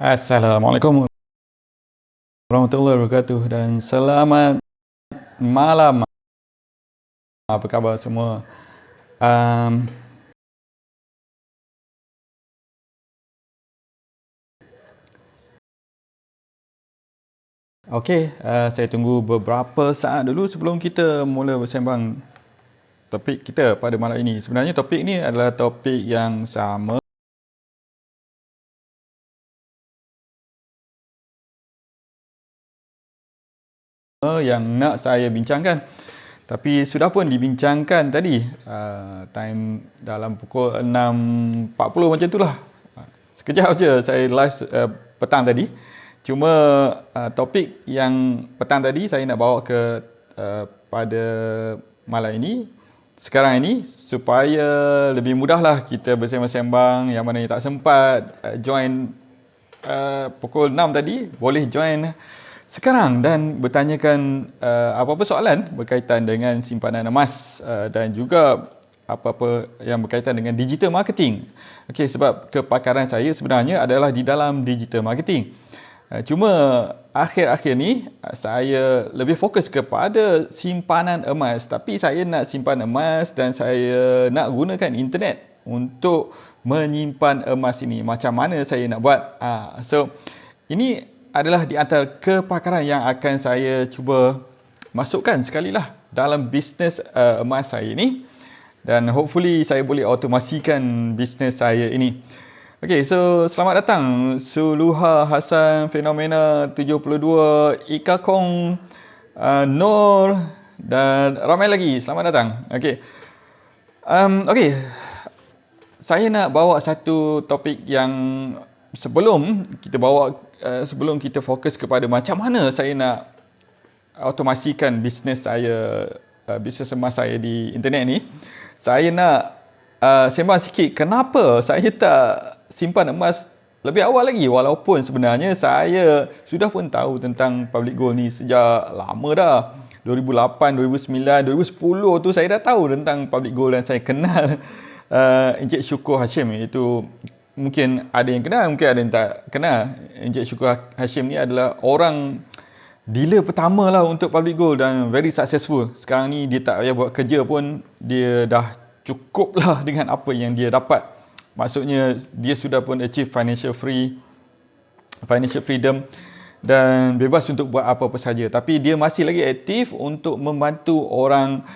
Assalamualaikum warahmatullahi wabarakatuh dan selamat malam. Apa khabar semua? Um, saya tunggu beberapa saat dulu sebelum kita mula bersembang topik kita pada malam ini. Sebenarnya topik ini adalah topik yang sama yang nak saya bincangkan. Tapi sudah pun dibincangkan tadi, time dalam pukul 6.40 macam itulah. Sekejap je saya live petang tadi. Cuma topik yang petang tadi saya nak bawa ke pada malam ini, sekarang ini, supaya lebih mudahlah kita bersembang-sembang. Yang mana yang tak sempat join pukul 6 tadi, boleh join sekarang dan bertanyakan apa-apa soalan berkaitan dengan simpanan emas dan juga apa-apa yang berkaitan dengan digital marketing. Okey, sebab kepakaran saya sebenarnya adalah di dalam digital marketing. Cuma akhir-akhir ni saya lebih fokus kepada simpanan emas, tapi saya nak simpan emas dan saya nak gunakan internet untuk menyimpan emas ini. Macam mana saya nak buat? So ini adalah di antara kepakaran yang akan saya cuba masukkan sekali lah dalam bisnes emas saya ini, dan hopefully saya boleh automasikan bisnes saya ini. Okay, so selamat datang Suluha Hassan Fenomena 72, Ika Kong, Nur dan ramai lagi. Selamat datang. Okay, saya nak bawa satu topik yang sebelum kita fokus kepada macam mana saya nak automasikan bisnes saya, bisnes emas saya di internet ni. Saya nak sembang sikit kenapa saya tak simpan emas lebih awal lagi, walaupun sebenarnya saya sudah pun tahu tentang public gold ni sejak lama dah. 2008, 2009, 2010 tu saya dah tahu tentang public gold dan saya kenal Encik Syukur Hashim. Itu mungkin ada yang kenal, mungkin ada yang tak kenal. Encik Syukur Hashim ni adalah orang dealer pertama lah untuk public gold dan very successful. Sekarang ni dia tak payah buat kerja pun, dia dah cukup lah dengan apa yang dia dapat. Maksudnya dia sudah pun achieve financial freedom dan bebas untuk buat apa-apa saja. Tapi dia masih lagi aktif untuk membantu orang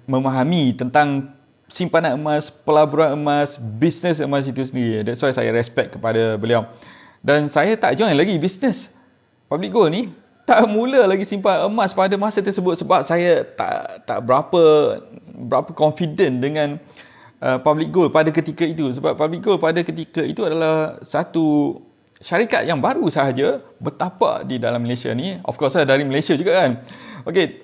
memahami tentang simpanan emas, pelaburan emas, bisnes emas itu sendiri. That's why saya respect kepada beliau. Dan saya tak join lagi bisnes public gold ni, tak mula lagi simpan emas pada masa tersebut sebab saya tak berapa confident dengan public gold pada ketika itu. Sebab public gold pada ketika itu adalah satu syarikat yang baru sahaja bertapak di dalam Malaysia ni. Of course lah, dari Malaysia juga kan. Okay,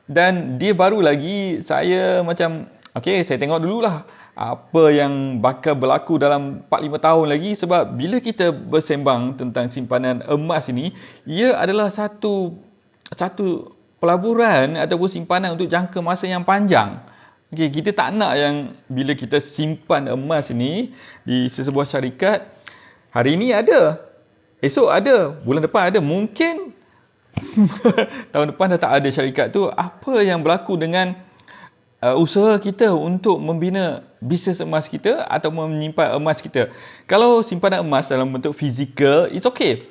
dan dia baru lagi. Saya macam saya tengok dululah apa yang bakal berlaku dalam 4-5 tahun lagi. Sebab bila kita bersembang tentang simpanan emas ini, ia adalah satu pelaburan ataupun simpanan untuk jangka masa yang panjang. Kita tak nak yang bila kita simpan emas ini di sesebuah syarikat, hari ini ada, esok ada, bulan depan ada, mungkin tahun depan dah tak ada syarikat tu. Apa yang berlaku dengan usaha kita untuk membina bisnes emas kita atau menyimpan emas kita? Kalau simpanan emas dalam bentuk fizikal, it's okay.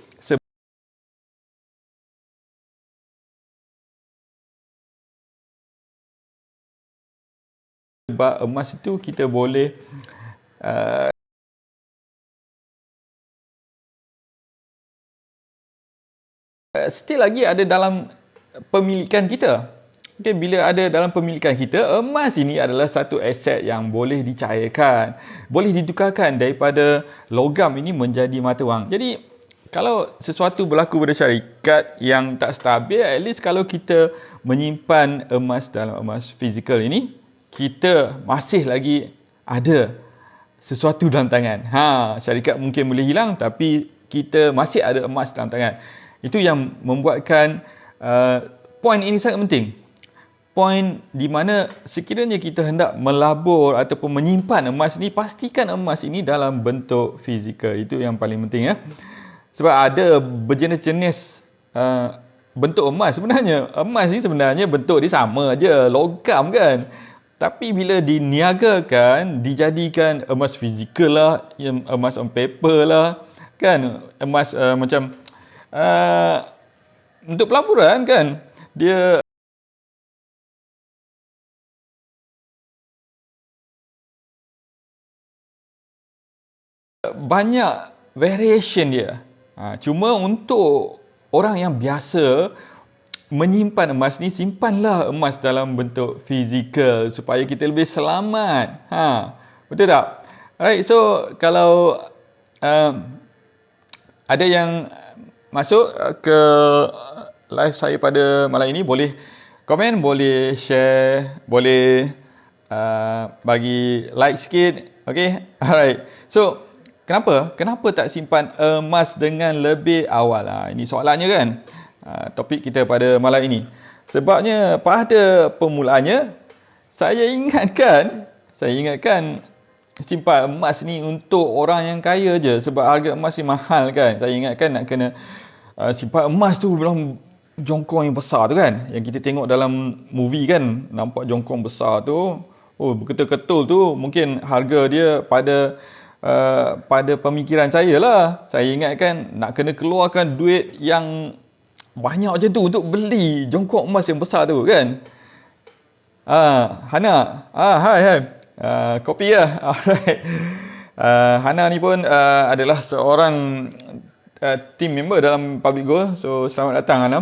Sebab emas itu kita boleh still lagi ada dalam pemilikan kita. Okay, bila ada dalam pemilikan kita, emas ini adalah satu aset yang boleh dicairkan, boleh ditukarkan daripada logam ini menjadi mata wang. Jadi kalau sesuatu berlaku pada syarikat yang tak stabil, at least kalau kita menyimpan emas dalam emas fizikal ini, kita masih lagi ada sesuatu dalam tangan. Syarikat mungkin boleh hilang, tapi kita masih ada emas dalam tangan. Itu yang membuatkan poin ini sangat penting. poin di mana sekiranya kita hendak melabur ataupun menyimpan emas ni, pastikan emas ini dalam bentuk fizikal. Itu yang paling penting ya. Sebab ada berjenis-jenis bentuk emas sebenarnya. Emas ni sebenarnya bentuk dia sama je, logam kan. Tapi bila diniagakan, dijadikan emas fizikal lah, emas on paper lah, kan, emas macam untuk pelaburan kan, dia banyak variation dia. Cuma untuk orang yang biasa menyimpan emas ni, simpanlah emas dalam bentuk fizikal supaya kita lebih selamat. Betul tak? Alright, so kalau ada yang masuk ke live saya pada malam ini, boleh komen, boleh share, boleh bagi like sikit. Okay, alright. So Kenapa tak simpan emas dengan lebih awal? Ini soalannya kan. Topik kita pada malam ini. Sebabnya pada permulaannya saya ingatkan simpan emas ni untuk orang yang kaya je, sebab harga emas ni mahal kan. Saya ingatkan nak kena simpan emas tu dalam jongkong yang besar tu kan, yang kita tengok dalam movie kan, nampak jongkong besar tu, betul-betul tu mungkin harga dia pada pemikiran saya lah. Saya ingatkan nak kena keluarkan duit yang banyak macam tu untuk beli jongkok emas yang besar tu kan. Hana, hai. Kopi lah. Alright. Hana ni pun adalah seorang team member dalam Public Gold. So selamat datang Hana.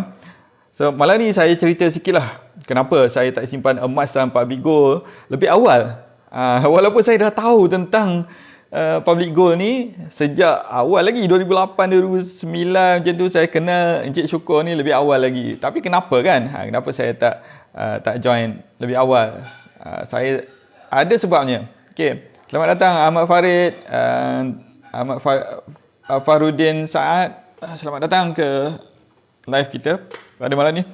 So malam ni saya cerita sikit lah kenapa saya tak simpan emas dalam Public Gold lebih awal. Walaupun saya dah tahu tentang Public Gold ni sejak awal lagi, 2008, 2009 macam tu saya kenal Encik Syukur ni lebih awal lagi. Tapi kenapa kan? Kenapa saya tak join lebih awal? Saya ada sebabnya. Okey, selamat datang Ahmad Farid, Ahmad Farudin Saad. Selamat datang ke live kita pada malam ni.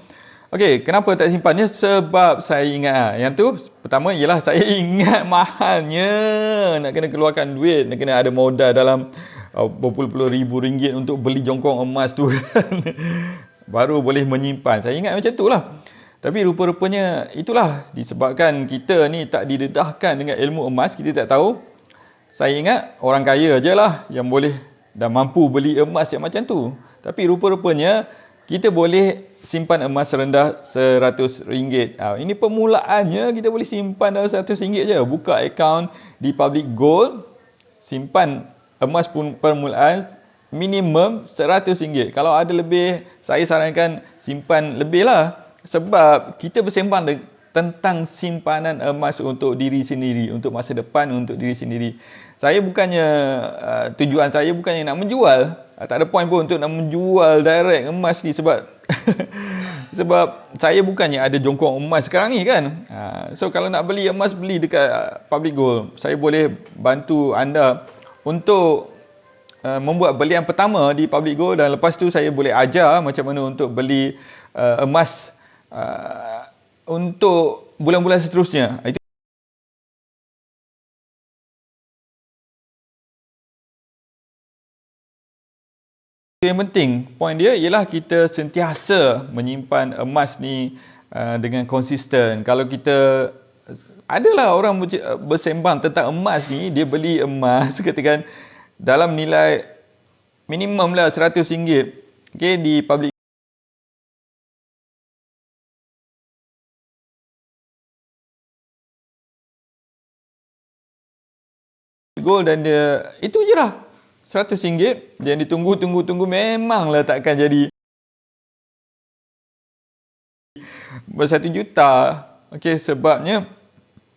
Okey, kenapa tak simpannya? Sebab saya ingat yang tu, pertama ialah saya ingat mahalnya, nak kena keluarkan duit, nak kena ada modal dalam berpuluh-puluh ribu ringgit untuk beli jongkong emas tu baru boleh menyimpan. Saya ingat macam tu lah. Tapi rupa-rupanya itulah, disebabkan kita ni tak didedahkan dengan ilmu emas, kita tak tahu. Saya ingat orang kaya je lah yang boleh dan mampu beli emas yang macam tu. Tapi rupa-rupanya kita boleh simpan emas rendah RM100. Ini permulaannya, kita boleh simpan dalam RM100 je. Buka akaun di Public Gold, simpan emas permulaan minimum RM100. Kalau ada lebih, saya sarankan simpan lebih lah. Sebab kita bersembang tentang simpanan emas untuk diri sendiri, untuk masa depan, untuk diri sendiri. Saya bukannya, tujuan saya bukannya nak menjual. Tak ada point pun untuk nak menjual direct emas ni, sebab sebab saya bukannya ada jongkong emas sekarang ni kan. So kalau nak beli emas, beli dekat Public Gold. Saya boleh bantu anda untuk membuat belian pertama di Public Gold, dan lepas tu saya boleh ajar macam mana untuk beli emas untuk bulan-bulan seterusnya. Itu yang penting. Poin dia ialah kita sentiasa menyimpan emas ni dengan konsisten. Kalau kita, adalah orang bersembang tentang emas ni, dia beli emas katakan dalam nilai minimum lah RM100, okay, di Public Gold, dan dia itu je lah RM100. Yang ditunggu memanglah takkan jadi ber1 juta. Okey, sebabnya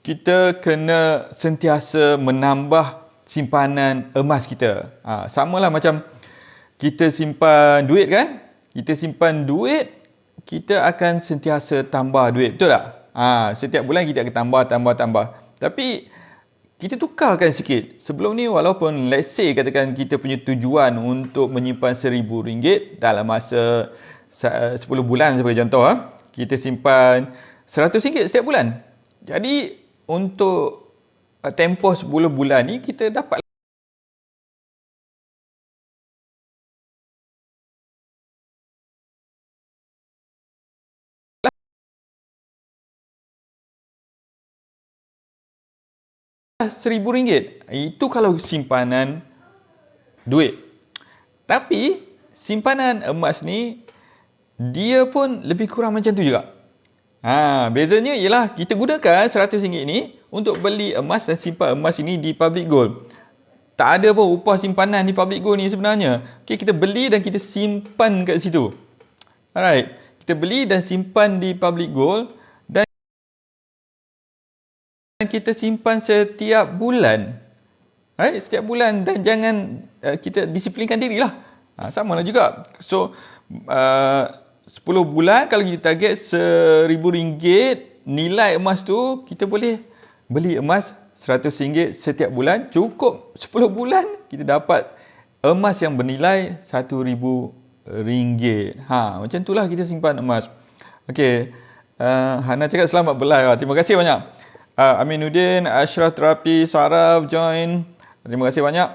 kita kena sentiasa menambah simpanan emas kita. Samalah macam kita simpan duit kan? Kita simpan duit, kita akan sentiasa tambah duit, betul tak? Setiap bulan kita akan tambah. Tapi kita tukarkan sikit. Sebelum ni, walaupun let's say katakan kita punya tujuan untuk menyimpan RM1,000 dalam masa 10 bulan sebagai contoh, kita simpan RM100 setiap bulan. Jadi untuk tempoh 10 bulan ni kita dapat RM1,000. Itu kalau simpanan duit. Tapi simpanan emas ni dia pun lebih kurang macam tu juga. Bezanya ialah kita gunakan RM100 ni untuk beli emas dan simpan emas ini di public gold. Tak ada pun upah simpanan di public gold ni sebenarnya. Okay, kita beli dan kita simpan kat situ. Alright, kita beli dan simpan di public gold dan kita simpan setiap bulan. Alright, setiap bulan, dan jangan kita disiplinkan dirilah. Sama lah juga. So 10 bulan kalau kita target RM1,000 nilai emas tu, kita boleh beli emas RM100 setiap bulan. Cukup 10 bulan kita dapat emas yang bernilai RM1,000. Macam itulah kita simpan emas. Okey, Hana cakap selamat berlive. Terima kasih banyak. Aminuddin, Ashraf Terapi, Saraf join. Terima kasih banyak.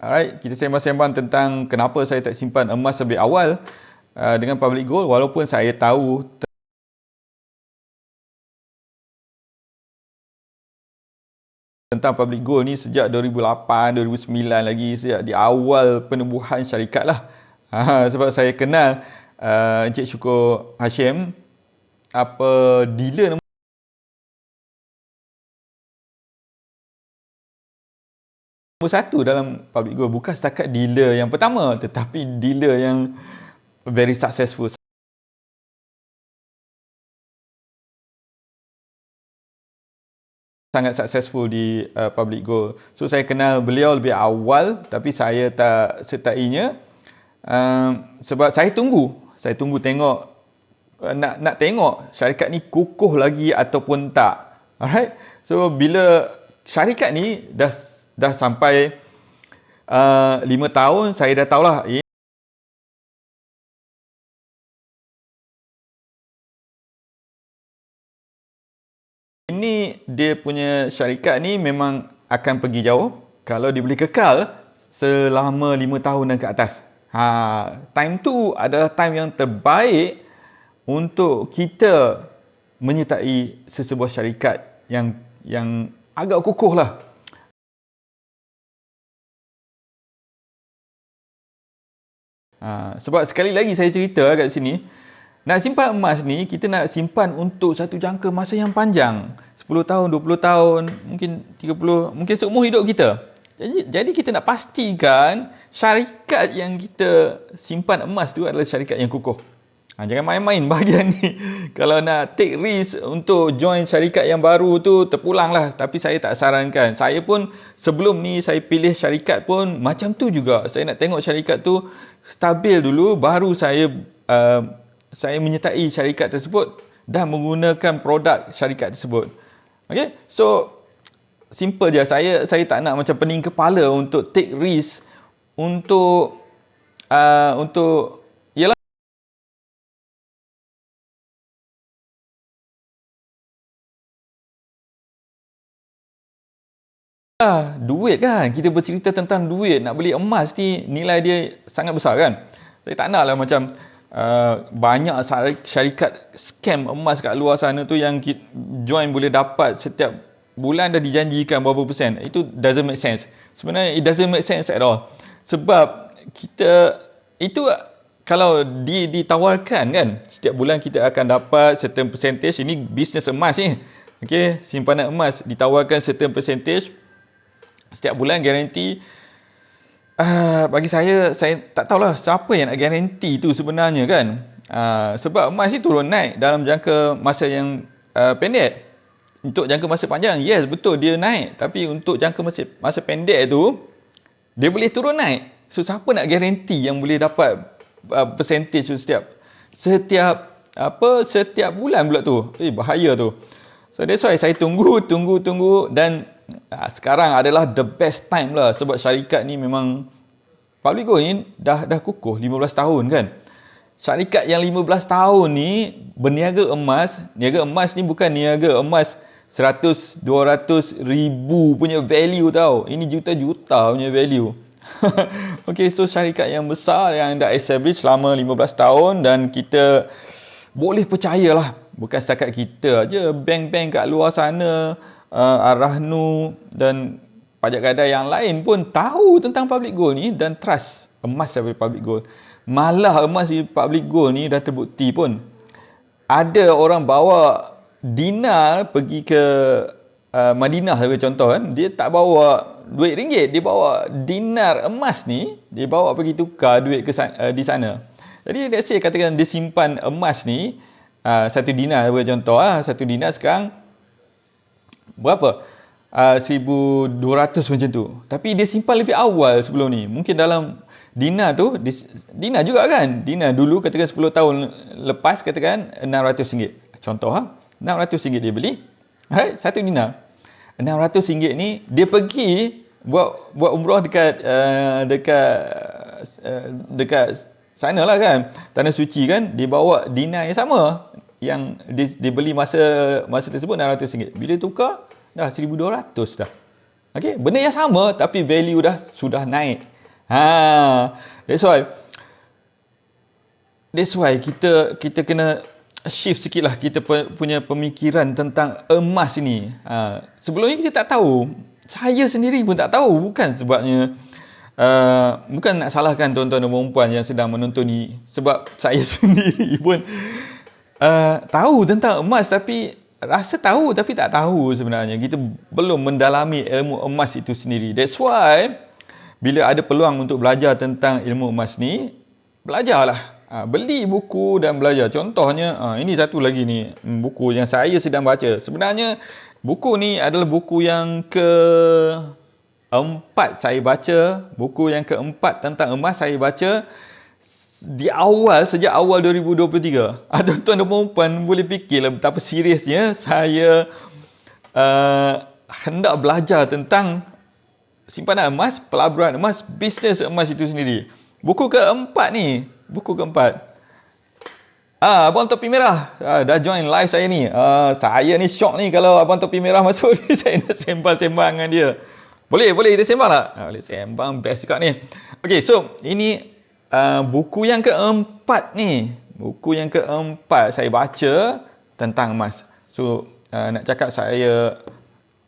Alright, kita sembang-sembang tentang kenapa saya tak simpan emas lebih awal dengan public gold, walaupun saya tahu tentang public gold ni sejak 2008, 2009 lagi, sejak di awal penubuhan syarikat lah. Sebab saya kenal Encik Syukur Hashim, dealer nombor satu dalam public gold. Bukan setakat dealer yang pertama, tetapi dealer yang very successful. Sangat successful di public gold. So saya kenal beliau lebih awal, tapi saya tak sertainya sebab saya tunggu tengok nak tengok syarikat ni kukuh lagi ataupun tak. Alright. So bila syarikat ni dah sampai 5 tahun, saya dah tahulah ini dia punya syarikat ni memang akan pergi jauh kalau dia boleh kekal selama 5 tahun dan ke atas. Time tu adalah time yang terbaik untuk kita menyertai sesebuah syarikat yang agak kukuh lah. Sebab sekali lagi saya cerita kat sini, nak simpan emas ni, kita nak simpan untuk satu jangka masa yang panjang. 10 tahun, 20 tahun, mungkin 30, mungkin seumur hidup kita. Jadi kita nak pastikan syarikat yang kita simpan emas tu adalah syarikat yang kukuh. Jangan main-main bahagian ni. Kalau nak take risk untuk join syarikat yang baru tu, terpulang lah. Tapi saya tak sarankan. Saya pun sebelum ni saya pilih syarikat pun macam tu juga. Saya nak tengok syarikat tu stabil dulu, baru saya menyertai syarikat tersebut dan menggunakan produk syarikat tersebut. Okay, so simple je. Saya tak nak macam pening kepala untuk take risk untuk yalah, duit kan. Kita bercerita tentang duit. Nak beli emas ni nilai dia sangat besar kan. Saya tak nak lah macam banyak syarikat scam emas kat luar sana tu yang join boleh dapat setiap bulan dah dijanjikan berapa persen. Itu doesn't make sense. Sebenarnya it doesn't make sense at all. Sebab kita itu kalau ditawarkan kan, setiap bulan kita akan dapat certain percentage. Ini bisnes emas ni. Okay, simpanan emas ditawarkan certain percentage setiap bulan, guarantee. Bagi saya tak tahulah siapa yang nak garanti tu sebenarnya kan. Sebab emas ni turun naik dalam jangka masa yang pendek. Untuk jangka masa panjang, yes betul dia naik. Tapi untuk jangka masa pendek tu, dia boleh turun naik. So siapa nak garanti yang boleh dapat percentage tu setiap bulan pula tu. Bahaya tu. So that's why saya tunggu dan sekarang adalah the best time lah. Sebab syarikat ni memang public gold ni dah kukuh 15 tahun kan. syarikat yang 15 tahun ni berniaga emas. Niaga emas ni bukan niaga emas 100, 200 ribu punya value tau. Ini juta-juta punya value. Okay, so syarikat yang besar yang dah establish selama 15 tahun dan kita boleh percayalah. Bukan setakat kita aja, bank-bank kat luar sana, Ar-Rahnu dan pajak gadai yang lain pun tahu tentang public gold ni dan trust emas daripada public gold. Malah emas di public gold ni dah terbukti pun. Ada orang bawa dinar pergi ke Madinah sebagai contoh kan. Dia tak bawa duit ringgit, dia bawa dinar emas ni, dia bawa pergi tukar duit di sana. Jadi let's say katakan dia simpan emas ni, satu dinar sebagai contoh, satu dinar sekarang berapa? 1,200 macam tu. Tapi dia simpan lebih awal sebelum ni. Mungkin dalam dinar tu, dinar juga kan. Dinar dulu katakan 10 tahun lepas katakan RM600. Contoh RM600 dia beli. Alright, satu dinar. RM600 ni dia pergi buat umrah dekat sana lah kan. Tanah suci kan, dia bawa dinar yang sama yang dia beli masa tersebut RM600. Bila tukar dah 1,200 dah. Okey, benda yang sama tapi value sudah naik. That's why kita kena shift sikit lah kita punya pemikiran tentang emas ni. Sebelum ni kita tak tahu. Saya sendiri pun tak tahu. Bukan sebabnya bukan nak salahkan tuan-tuan dan puan yang sedang menonton ni. Sebab saya sendiri pun tahu tentang emas tapi rasa tahu tapi tak tahu sebenarnya. Kita belum mendalami ilmu emas itu sendiri. That's why bila ada peluang untuk belajar tentang ilmu emas ni, belajarlah. Beli buku dan belajar. Contohnya, ini satu lagi ni, buku yang saya sedang baca. Sebenarnya, buku ni adalah buku yang keempat saya baca. Buku yang keempat tentang emas saya baca sejak awal 2023. Tuan-tuan dan puan boleh fikirlah betapa seriusnya saya hendak belajar tentang simpanan emas, pelaburan emas, bisnes emas itu sendiri. Buku keempat ni. Abang Topi Merah dah join live saya ni. Saya ni shock ni kalau Abang Topi Merah masuk ni. Saya nak sembang-sembang dengan dia. Boleh kita sembang tak? Boleh sembang, best juga ni. Okay, so ini buku yang keempat ni. Buku yang keempat saya baca tentang emas. So nak cakap saya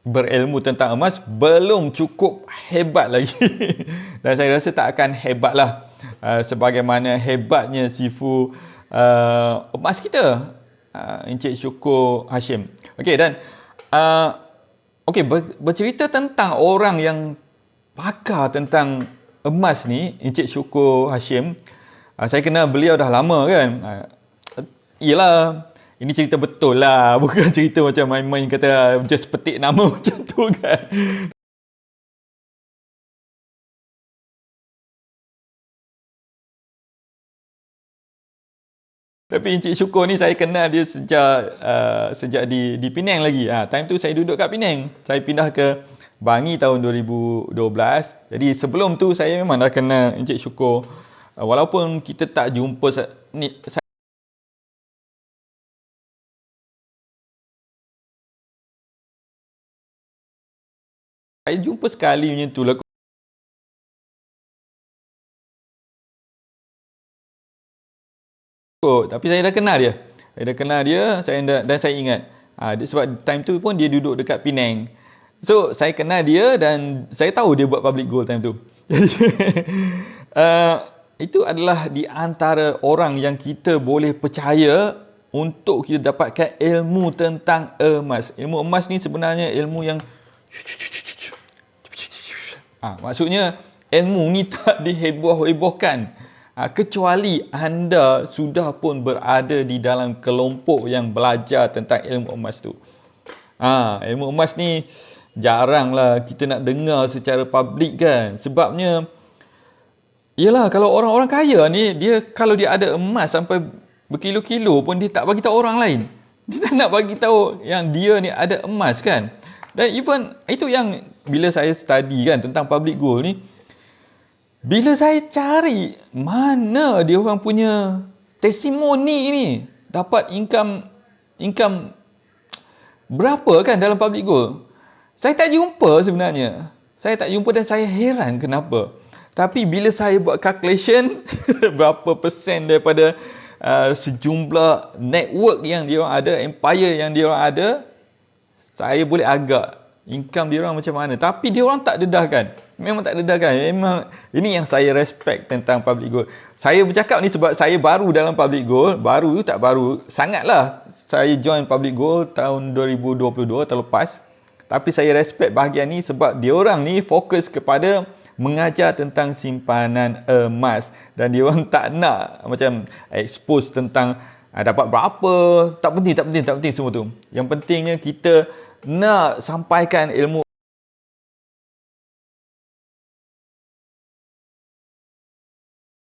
berilmu tentang emas belum cukup hebat lagi. Dan saya rasa tak akan hebat lah sebagaimana hebatnya Sifu emas kita, Encik Syukur Hashim. Okey, dan bercerita tentang orang yang pakar tentang emas ni, Encik Syukur Hashim. Saya kenal beliau dah lama kan. Yelah, ini cerita betul lah, bukan cerita macam main-main kata just petik nama macam tu kan. Tapi Encik Syukur ni saya kenal dia sejak di Penang lagi. Time tu saya duduk kat Penang. Saya pindah ke Bangi tahun 2012. Jadi sebelum tu saya memang dah kenal Encik Syukur. Walaupun kita tak jumpa saya jumpa sekali macam tu lah. Tapi saya dah kenal dia. Dan saya ingat. Sebab time tu pun dia duduk dekat Penang. So, saya kenal dia dan saya tahu dia buat public gold time tu. Jadi, itu adalah di antara orang yang kita boleh percaya untuk kita dapatkan ilmu tentang emas. Ilmu emas ni sebenarnya ilmu yang maksudnya ilmu ni tak diheboh-hebohkan. Kecuali anda sudah pun berada di dalam kelompok yang belajar tentang ilmu emas tu. Ilmu emas ni jaranglah kita nak dengar secara publik kan. Sebabnya, yelah, kalau orang-orang kaya ni, kalau dia ada emas sampai berkilo-kilo pun dia tak bagi tahu orang lain. Dia tak nak bagi tahu yang dia ni ada emas kan. Dan even itu yang bila saya study kan tentang public gold ni, bila saya cari mana dia orang punya testimoni ni dapat income berapa kan dalam public gold. Saya tak jumpa sebenarnya. Saya tak jumpa dan saya heran kenapa. Tapi bila saya buat calculation berapa persen daripada sejumlah network yang dia orang ada, empire yang dia orang ada, saya boleh agak income dia orang macam mana. Tapi dia orang tak dedahkan. Memang tak dedahkan. Memang ini yang saya respect tentang public gold. Saya bercakap ni sebab saya baru dalam public gold. Baru tak baru, sangatlah. Saya join public gold tahun 2022 terlepas. Tapi saya respect bahagian ni sebab dia orang ni fokus kepada mengajar tentang simpanan emas dan dia orang tak nak macam expose tentang dapat berapa. Tak penting semua tu. Yang pentingnya kita nak sampaikan ilmu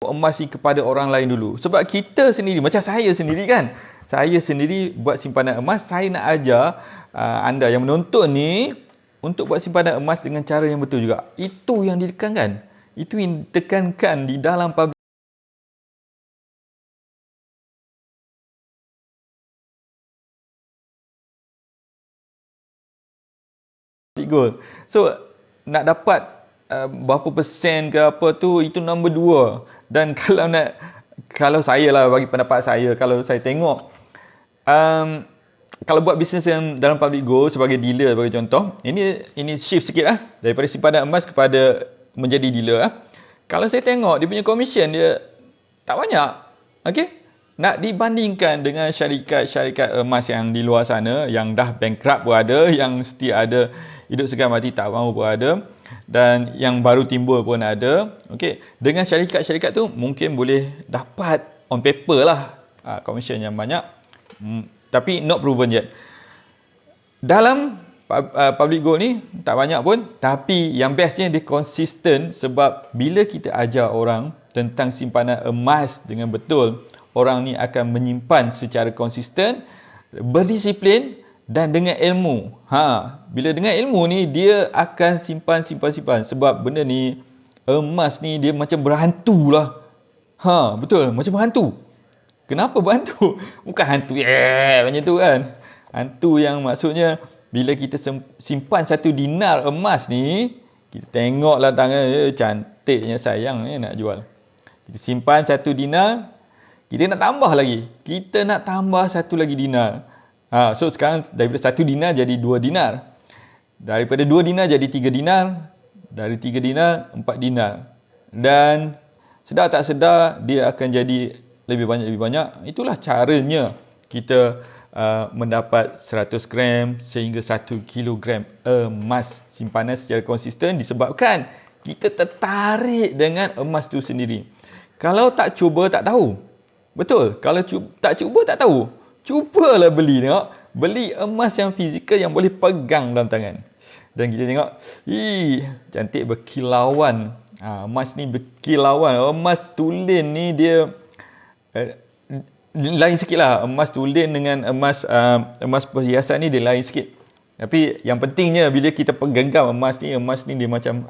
emas ni kepada orang lain dulu. Sebab kita sendiri, macam saya sendiri kan, saya sendiri buat simpanan emas, saya nak ajar anda yang menonton ni untuk buat simpanan emas dengan cara yang betul juga. Itu yang ditekankan. Itu yang ditekankan di dalam public gold. So, nak dapat berapa persen ke apa tu, itu nombor 2. Dan kalau saya lah, bagi pendapat saya, kalau saya tengok kalau buat bisnes yang dalam public gold sebagai dealer sebagai contoh, ini shift sikit lah daripada simpanan emas kepada menjadi dealer lah. Kalau saya tengok dia punya commission dia tak banyak. Okey, nak dibandingkan dengan syarikat-syarikat emas yang di luar sana yang dah bankrupt pun ada, yang setia ada hidup segan mati tak mahu pun ada, dan yang baru timbul pun ada. Okey, dengan syarikat-syarikat tu mungkin boleh dapat on paper lah commission yang banyak. Tapi not proven yet. Dalam public gold ni tak banyak pun, tapi yang bestnya dia konsisten. Sebab bila kita ajar orang tentang simpanan emas dengan betul, orang ni akan menyimpan secara konsisten, berdisiplin dan dengan ilmu. Bila dengan ilmu ni dia akan simpan. Sebab benda ni, emas ni dia macam berhantu lah. Betul, macam berhantu. Kenapa berhantu? Bukan hantu macam tu kan. Hantu yang maksudnya bila kita simpan 1 dinar emas ni, kita tengoklah tangan cantiknya, sayang nak jual. Kita simpan 1 dinar, kita nak tambah lagi. Kita nak tambah 1 lagi dinar. So sekarang daripada 1 dinar jadi 2 dinar. Daripada 2 dinar jadi 3 dinar. Dari 3 dinar 4 dinar. Dan sedar tak sedar dia akan jadi lebih banyak. Itulah caranya kita mendapat 100 gram sehingga 1 kilogram emas simpanan secara konsisten, disebabkan kita tertarik dengan emas tu sendiri. Kalau tak cuba tak tahu. Betul, kalau tak cuba tak tahu. Cubalah beli, tengok. Beli emas yang fizikal yang boleh pegang dalam tangan. Dan kita tengok, cantik berkilauan. Emas ni berkilauan. Emas tulen ni dia lain sikit lah. Emas tulen dengan emas perhiasan ni dia lain sikit. Tapi yang pentingnya bila kita pegang emas ni dia macam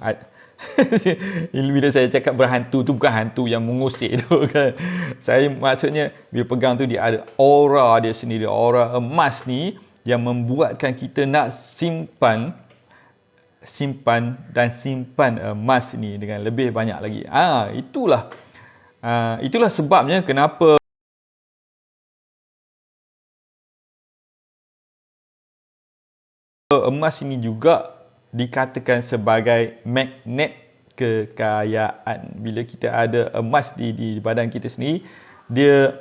bila saya cakap berhantu tu bukan hantu yang mengusik tu kan. Saya maksudnya bila pegang tu dia ada aura dia sendiri. Aura emas ni yang membuatkan kita nak simpan emas ni dengan lebih banyak lagi. Itulah sebabnya kenapa emas ini juga dikatakan sebagai magnet kekayaan. Bila kita ada emas di badan kita sendiri, dia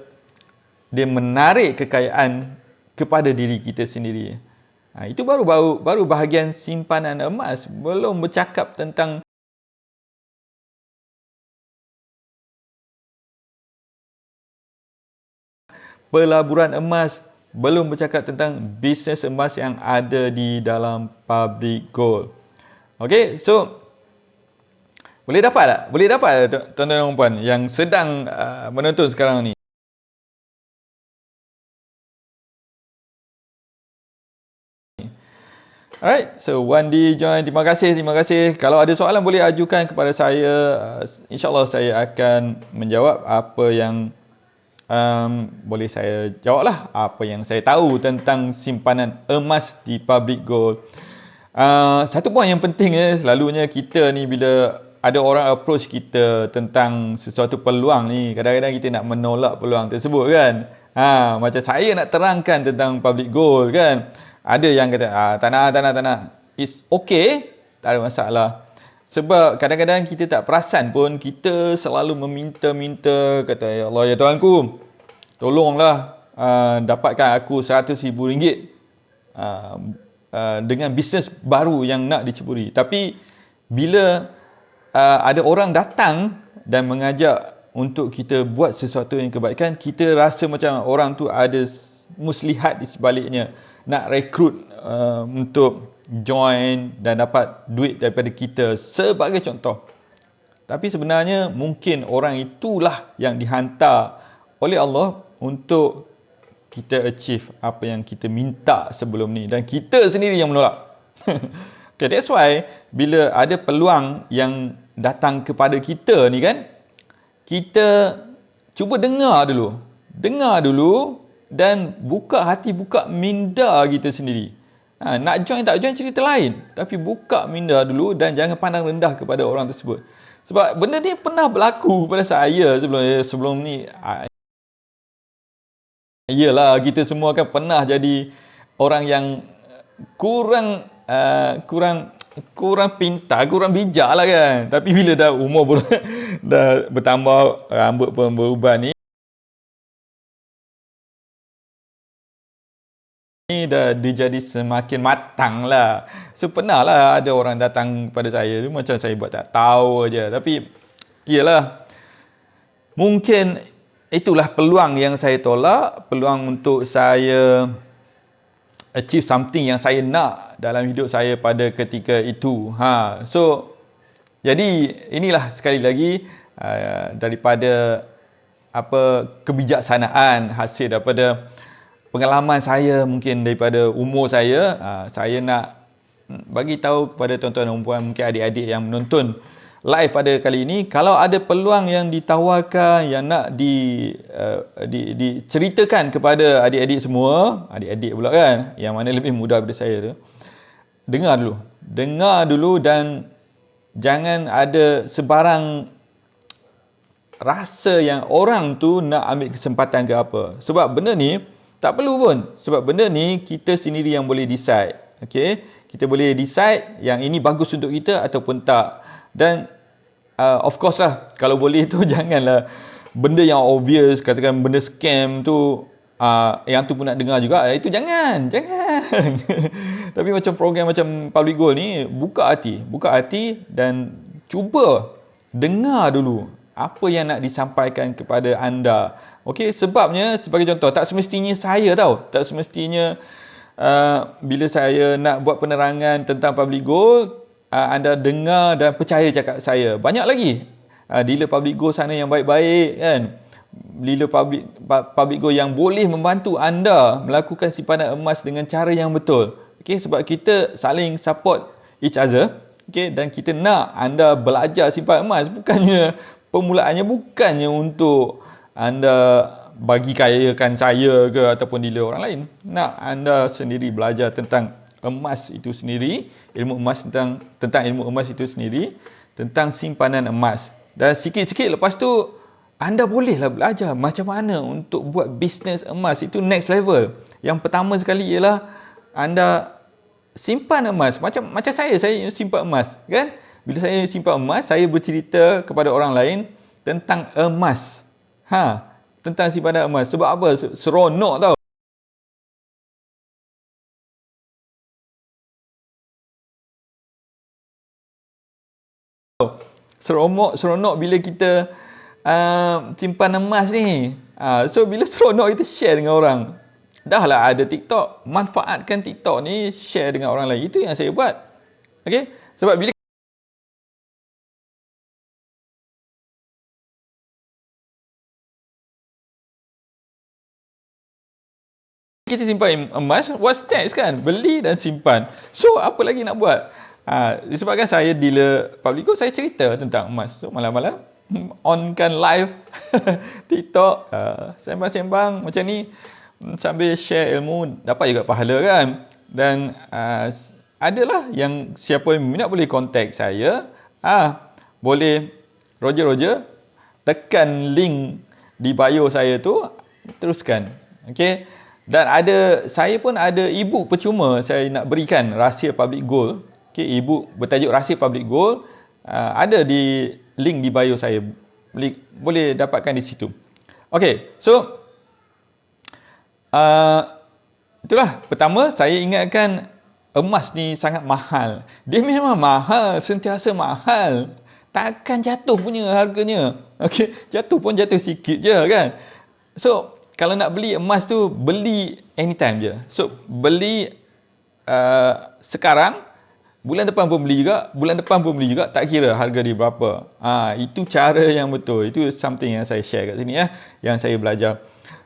menarik kekayaan kepada diri kita sendiri. Itu baru bahagian simpanan emas. Belum bercakap tentang pelaburan emas, belum bercakap tentang bisnes emas yang ada di dalam public gold. Okey, so boleh dapat tak? Boleh dapat tuan-tuan dan puan yang sedang menonton sekarang ni? Alright, so Wandi join. Terima kasih. Kalau ada soalan boleh ajukan kepada saya. InsyaAllah saya akan menjawab apa yang boleh saya jawablah apa yang saya tahu tentang simpanan emas di public gold. Satu poin yang penting selalunya kita ni bila ada orang approach kita tentang sesuatu peluang ni, kadang-kadang kita nak menolak peluang tersebut kan. Macam saya nak terangkan tentang public gold kan. Ada yang kata, tak nak. It's okay, tak ada masalah. Sebab kadang-kadang kita tak perasan pun, kita selalu meminta-minta, kata, ya Allah, ya Tuhanku, tolonglah dapatkan aku RM100,000 dengan bisnes baru yang nak diceburi. Tapi bila ada orang datang dan mengajak untuk kita buat sesuatu yang kebaikan, kita rasa macam orang tu ada muslihat di sebaliknya, nak rekrut untuk join dan dapat duit daripada kita sebagai contoh. Tapi sebenarnya mungkin orang itulah yang dihantar oleh Allah untuk kita achieve apa yang kita minta sebelum ni, dan kita sendiri yang menolak. Okay, that's why bila ada peluang yang datang kepada kita ni kan, kita cuba dengar dulu dan buka hati, buka minda kita sendiri. Nak join tak join cerita lain, tapi buka minda dulu dan jangan pandang rendah kepada orang tersebut. Sebab benda ni pernah berlaku kepada saya sebelum ni. Yelah, kita semua kan pernah jadi orang yang kurang pintar, kurang bijak lah kan. Tapi bila dah umur dah bertambah, rambut pun berubah ni dah dijadi semakin matang lah. So pernah lah ada orang datang pada saya tu macam saya buat tak tahu aja. Tapi iyalah, mungkin itulah peluang yang saya tolak, peluang untuk saya achieve something yang saya nak dalam hidup saya pada ketika itu. So jadi inilah sekali lagi daripada kebijaksanaan hasil daripada pengalaman saya, mungkin daripada umur saya, saya nak bagi tahu kepada tuan-tuan dan puan, mungkin adik-adik yang menonton live pada kali ini, kalau ada peluang yang ditawarkan, yang nak diceritakan kepada adik-adik semua, adik-adik pula kan, yang mana lebih muda daripada saya tu, dengar dulu dan jangan ada sebarang rasa yang orang tu nak ambil kesempatan ke apa. Sebab benda ni tak perlu pun. Sebab benda ni kita sendiri yang boleh decide. Okay? Kita boleh decide yang ini bagus untuk kita ataupun tak. Dan of course lah, kalau boleh tu janganlah benda yang obvious, katakan benda scam tu, yang tu pun nak dengar juga, itu jangan. Tapi macam program macam Public Gold ni, buka hati dan cuba dengar dulu apa yang nak disampaikan kepada anda. Okey, sebabnya sebagai contoh, tak semestinya bila saya nak buat penerangan tentang Public Gold, anda dengar dan percaya cakap saya. Banyak lagi dealer Public Gold sana yang baik-baik kan. Dealer Public Gold yang boleh membantu anda melakukan simpanan emas dengan cara yang betul. Okey, sebab kita saling support each other. Okey, dan kita nak anda belajar simpan emas, permulaannya bukannya untuk anda bagi kayakan saya ke ataupun dealer orang lain. Nak anda sendiri belajar tentang emas itu sendiri, tentang ilmu emas itu sendiri, tentang simpanan emas. Dan sikit-sikit lepas tu anda bolehlah belajar macam mana untuk buat bisnes emas. Itu next level. Yang pertama sekali ialah anda simpan emas. Macam saya simpan emas kan. Bila saya simpan emas, saya bercerita kepada orang lain tentang emas. Tentang simpanan emas. Sebab apa? Seronok tau. Seronok bila kita simpan emas ni. So bila seronok kita share dengan orang. Dah lah ada TikTok, manfaatkan TikTok ni, share dengan orang lain. Itu yang saya buat. Okay? Sebab bila kita simpan emas, what's next kan? Beli dan simpan. So apa lagi nak buat? Disebabkan saya dealer Public Gold, saya cerita tentang emas. So malam-malam onkan live TikTok, sembang-sembang macam ni, sambil share ilmu, dapat juga pahala kan. Dan adalah yang siapa yang minat boleh contact saya, boleh Roger tekan link di bio saya tu, teruskan. Okey. Dan saya pun ada ebook percuma saya nak berikan, Rahsia Public Goal. Okey, ebook bertajuk Rahsia Public Goal, ada di link di bio saya. Boleh dapatkan di situ. Okey, so itulah, pertama saya ingatkan emas ni sangat mahal. Dia memang mahal, sentiasa mahal. Takkan jatuh punya harganya. Okey, jatuh pun jatuh sikit je kan. So, kalau nak beli emas tu, beli anytime je. So, beli sekarang, bulan depan pun beli juga, bulan depan pun beli juga, tak kira harga dia berapa. Itu cara yang betul. Itu something yang saya share kat sini yang saya belajar.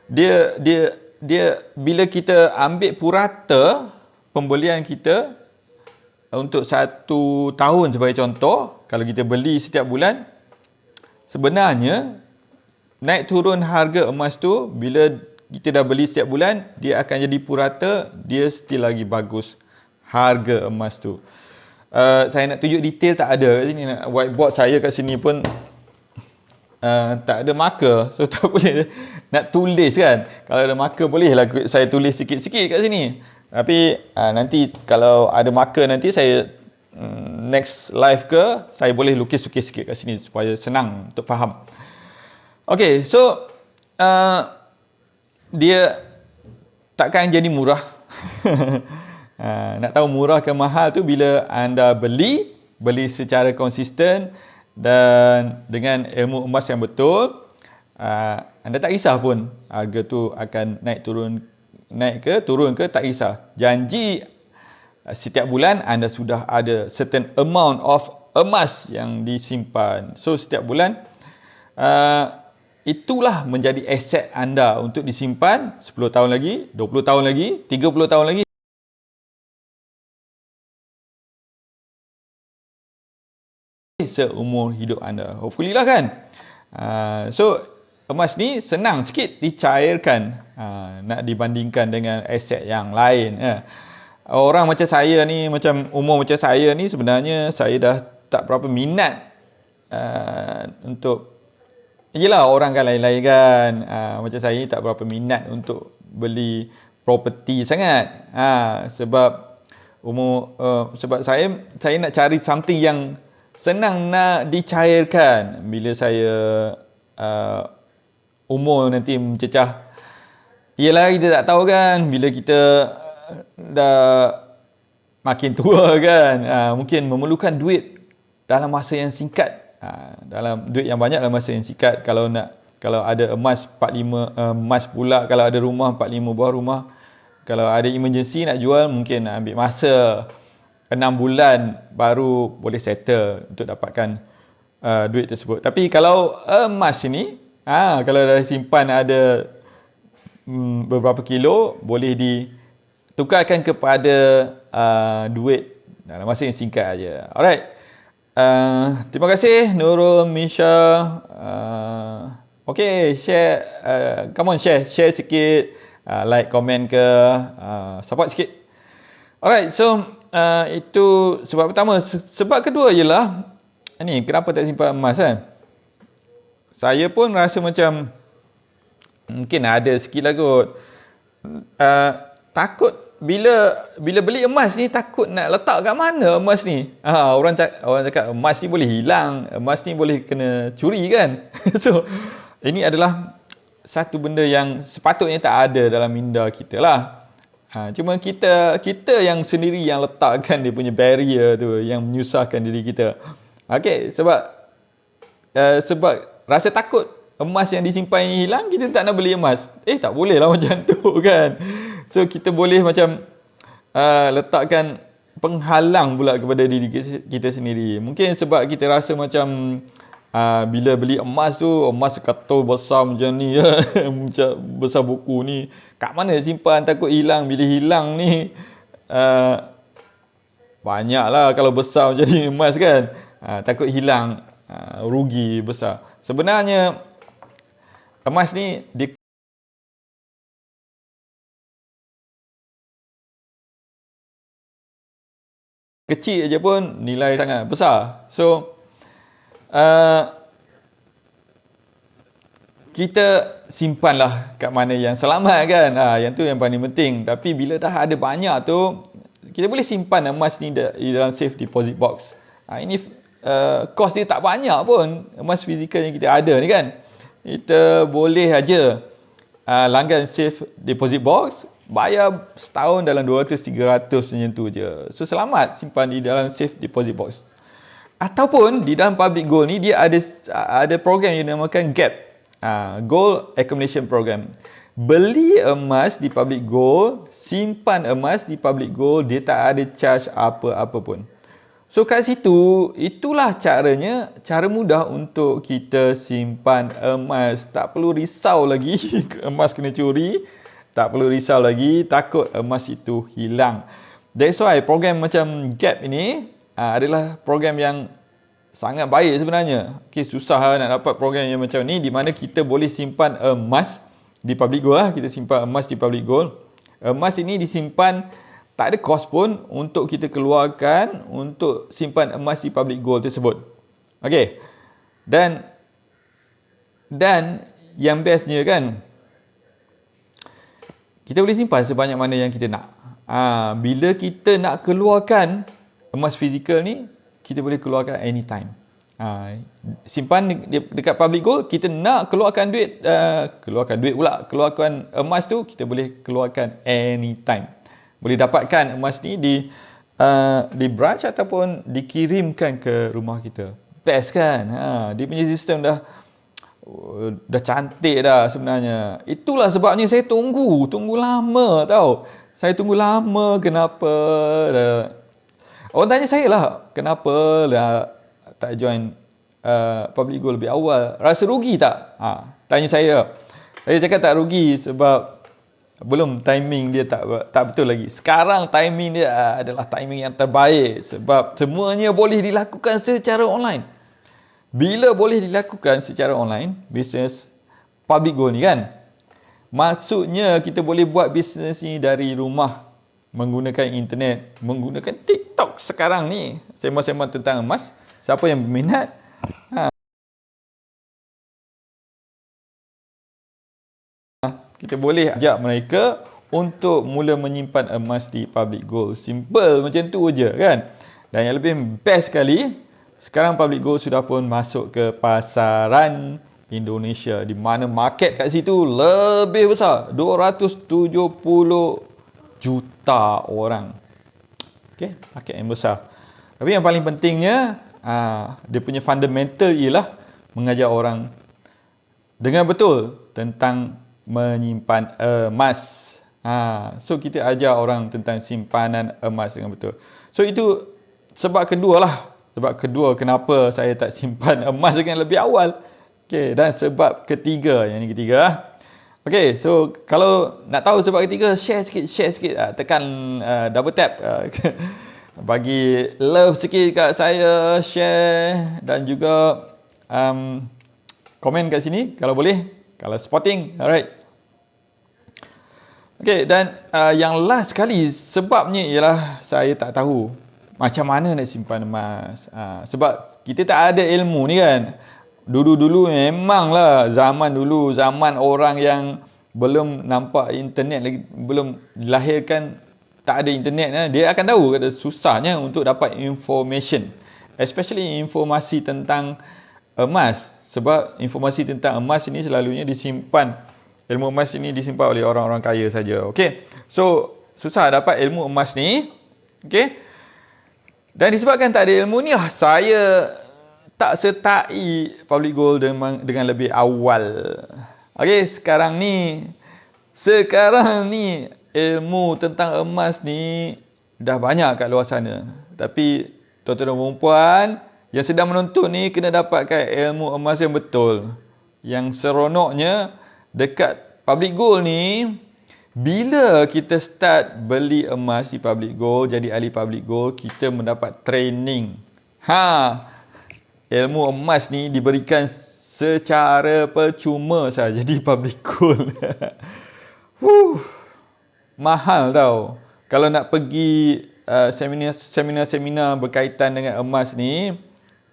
Dia bila kita ambil purata pembelian kita untuk 1 tahun sebagai contoh, kalau kita beli setiap bulan, sebenarnya naik turun harga emas tu, bila kita dah beli setiap bulan, dia akan jadi purata, dia still lagi bagus harga emas tu. Saya nak tunjuk detail tak ada kat sini. Whiteboard saya kat sini pun tak ada marker, so tak boleh nak tulis kan. Kalau ada marker bolehlah saya tulis sikit-sikit kat sini. Tapi nanti kalau ada marker, nanti saya next live ke, saya boleh lukis sikit kat sini supaya senang untuk faham. Okay, so dia takkan jadi murah. Nak tahu murah ke mahal tu bila anda beli secara konsisten dan dengan ilmu emas yang betul. Anda tak kisah pun harga tu akan naik ke turun ke, tak kisah. Janji setiap bulan anda sudah ada certain amount of emas yang disimpan. So setiap bulan itulah menjadi aset anda untuk disimpan 10 tahun lagi, 20 tahun lagi, 30 tahun lagi, seumur hidup anda. Hopefully lah kan. So emas ni senang sikit dicairkan, nak dibandingkan dengan aset yang lain. Orang macam saya ni, macam umur macam saya ni, sebenarnya saya dah tak berapa minat untuk, yelah orang kan lain-lain kan, macam saya ni tak berapa minat untuk beli property sangat. Sebab sebab saya nak cari something yang senang nak dicairkan bila saya umur nanti mencecah. Yelah, kita tak tahu kan, bila kita dah makin tua kan, mungkin memerlukan duit dalam masa yang singkat, dalam duit yang banyak dalam masa yang singkat. Kalau ada emas 45 emas pula, kalau ada rumah 45 buah rumah, kalau ada emergency nak jual, mungkin nak ambil masa 6 bulan baru boleh settle untuk dapatkan duit tersebut. Tapi kalau emas ni, kalau dah simpan ada beberapa kilo, boleh ditukarkan kepada duit dalam masa yang singkat aja. Alright. Terima kasih Nurul, Misha. Okay, share, come on, share sikit, like, komen ke, support sikit. Alright, so itu sebab pertama. Sebab kedua ialah ni, kenapa tak simpan emas kan? Saya pun rasa macam mungkin ada sikit lah kot, takut bila beli emas ni, takut nak letak kat mana emas ni. Orang cakap emas ni boleh hilang, emas ni boleh kena curi kan. So ini adalah satu benda yang sepatutnya tak ada dalam minda kita lah. Cuma kita yang sendiri yang letakkan dia punya barrier tu, yang menyusahkan diri kita. Okay, sebab rasa takut emas yang disimpan ini hilang, kita tak nak beli emas. Tak boleh lah macam tu kan. So kita boleh macam letakkan penghalang pula kepada diri kita sendiri. Mungkin sebab kita rasa macam bila beli emas tu, emas katul besar macam ni, macam besar buku ni, kat mana simpan, takut hilang. Bila hilang ni banyak lah kalau besar macam ni emas kan, takut hilang, rugi besar. Sebenarnya emas ni dia kecil aja pun nilai sangat besar. So kita simpanlah kat mana yang selamat kan. Yang tu yang paling penting. Tapi bila dah ada banyak tu, kita boleh simpan emas ni di dalam safe deposit box. Ini cost dia tak banyak pun. Emas fizikal yang kita ada ni kan. Kita boleh aja langgan safe deposit box, bayar setahun dalam 200-300 macam tu je. So selamat simpan di dalam safe deposit box. Ataupun di dalam public gold ni dia ada program yang dinamakan GAP. Gold Accumulation Program. Beli emas di public gold, simpan emas di public gold, dia tak ada charge apa-apa pun. So kat situ, itulah caranya, cara mudah untuk kita simpan emas. Tak perlu risau lagi emas kena curi, tak perlu risau lagi takut emas itu hilang. That's why program macam GAP ini adalah program yang sangat baik sebenarnya. Susah nak dapat program yang macam ni di mana kita boleh simpan emas di public gold kita simpan emas di public gold. Emas ini disimpan tak ada kos pun untuk kita keluarkan untuk simpan emas di public gold tersebut. Okey. Dan yang bestnya kan, kita boleh simpan sebanyak mana yang kita nak. Bila kita nak keluarkan emas fizikal ni, kita boleh keluarkan anytime. Simpan dekat public gold, kita nak keluarkan duit, keluarkan emas tu, kita boleh keluarkan anytime. Boleh dapatkan emas ni di branch ataupun dikirimkan ke rumah kita. Best kan? Dia punya sistem dah cantik dah sebenarnya. Itulah sebabnya saya tunggu lama tau. Saya tunggu lama kenapa orang tanya saya lah, kenapa lah tak join public gold lebih awal? Rasa rugi tak? Tanya saya. Saya cakap tak rugi sebab belum timing dia tak betul lagi. Sekarang timing dia adalah timing yang terbaik sebab semuanya boleh dilakukan secara online. Bila boleh dilakukan secara online, bisnes public gold ni kan, maksudnya kita boleh buat bisnes ni dari rumah menggunakan internet, menggunakan TikTok sekarang ni. Sembang-sembang tentang emas. Siapa yang berminat, kita boleh ajak mereka untuk mula menyimpan emas di public gold. Simple macam tu je kan. Dan yang lebih best sekali, sekarang public gold sudah pun masuk ke pasaran Indonesia, di mana market kat situ lebih besar, 270 juta orang. Okay, market yang besar. Tapi yang paling pentingnya, dia punya fundamental ialah mengajar orang dengan betul tentang menyimpan emas. So kita ajar orang tentang simpanan emas dengan betul. So itu sebab kedua lah. Sebab kedua kenapa saya tak simpan emas dengan lebih awal. Okay, dan sebab ketiga, yang ini ketiga. Okay, so kalau nak tahu sebab ketiga, share sikit. Tekan double tap. Bagi love sikit kat saya, share dan juga komen kat sini kalau boleh, kalau supporting. Alright. Okay, dan yang last sekali sebabnya ialah saya tak tahu macam mana nak simpan emas. Sebab kita tak ada ilmu ni kan. Dulu-dulu memanglah, zaman orang yang belum nampak internet lagi, belum dilahirkan, tak ada internet, dia akan tahu kata susahnya untuk dapat information, especially informasi tentang emas. Sebab informasi tentang emas ini selalunya disimpan, ilmu emas ini disimpan oleh orang-orang kaya saja. Okey, so susah dapat ilmu emas ni. Okey, dan disebabkan tak ada ilmu ni, saya tak sertai public gold dengan lebih awal. Okey, sekarang ni ilmu tentang emas ni dah banyak kat luar sana. Tapi tuan-tuan dan perempuan yang sedang menonton ni kena dapatkan ilmu emas yang betul. Yang seronoknya dekat public gold ni, bila kita start beli emas di public gold, jadi ahli public gold, kita mendapat training. Ilmu emas ni diberikan secara percuma saja di public gold. Huh, mahal tau. Kalau nak pergi seminar-seminar berkaitan dengan emas ni,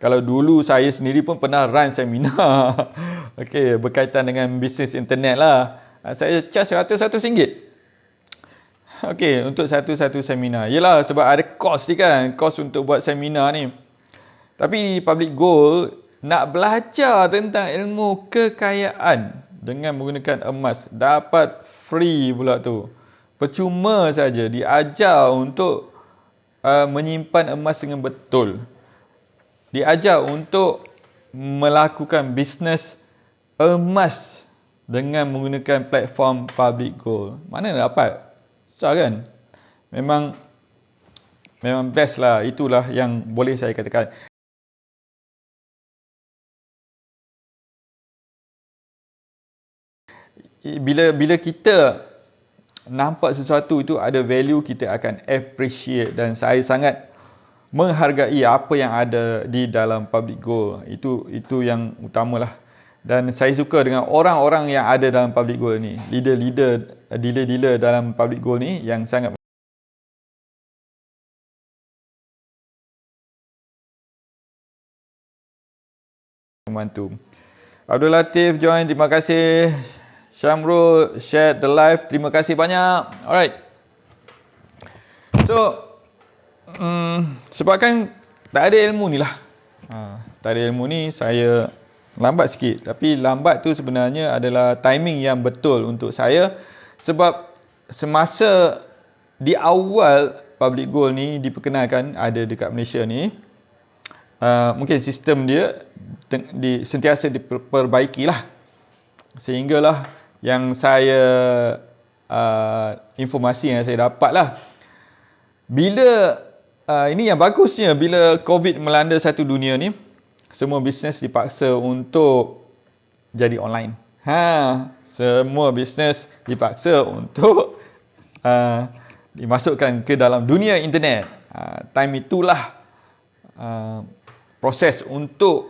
kalau dulu saya sendiri pun pernah run seminar. Okey, berkaitan dengan bisnes internet lah. Saya charge RM100. Okey, untuk satu-satu seminar. Yelah, sebab ada kos ni kan. Kos untuk buat seminar ni. Tapi di public gold, nak belajar tentang ilmu kekayaan dengan menggunakan emas, dapat free pula tu. Percuma saja diajar untuk menyimpan emas dengan betul. Diajar untuk melakukan bisnes emas dengan menggunakan platform public gold. Mana nak dapat? Susah kan? Memang best lah. Itulah yang boleh saya katakan. Bila kita nampak sesuatu itu ada value, kita akan appreciate, dan saya sangat menghargai apa yang ada di dalam public gold. Itu yang utamalah. Dan saya suka dengan orang-orang yang ada dalam public gold ni. Dealer-dealer dalam public gold ni yang sangat membantu. Abdul Latif join, terima kasih. Syamrul share the live, terima kasih banyak. Alright. So, sebabkan tak ada ilmu ni lah. Tak ada ilmu ni, saya lambat sikit. Tapi lambat tu sebenarnya adalah timing yang betul untuk saya. Sebab semasa di awal public gold ni diperkenalkan ada dekat Malaysia ni, mungkin sistem dia sentiasa diperbaiki lah. Sehinggalah yang saya informasi yang saya dapat lah, bila ini yang bagusnya, bila COVID melanda satu dunia ni, semua bisnes dipaksa untuk jadi online. Semua bisnes dipaksa untuk dimasukkan ke dalam dunia internet. Time itulah proses untuk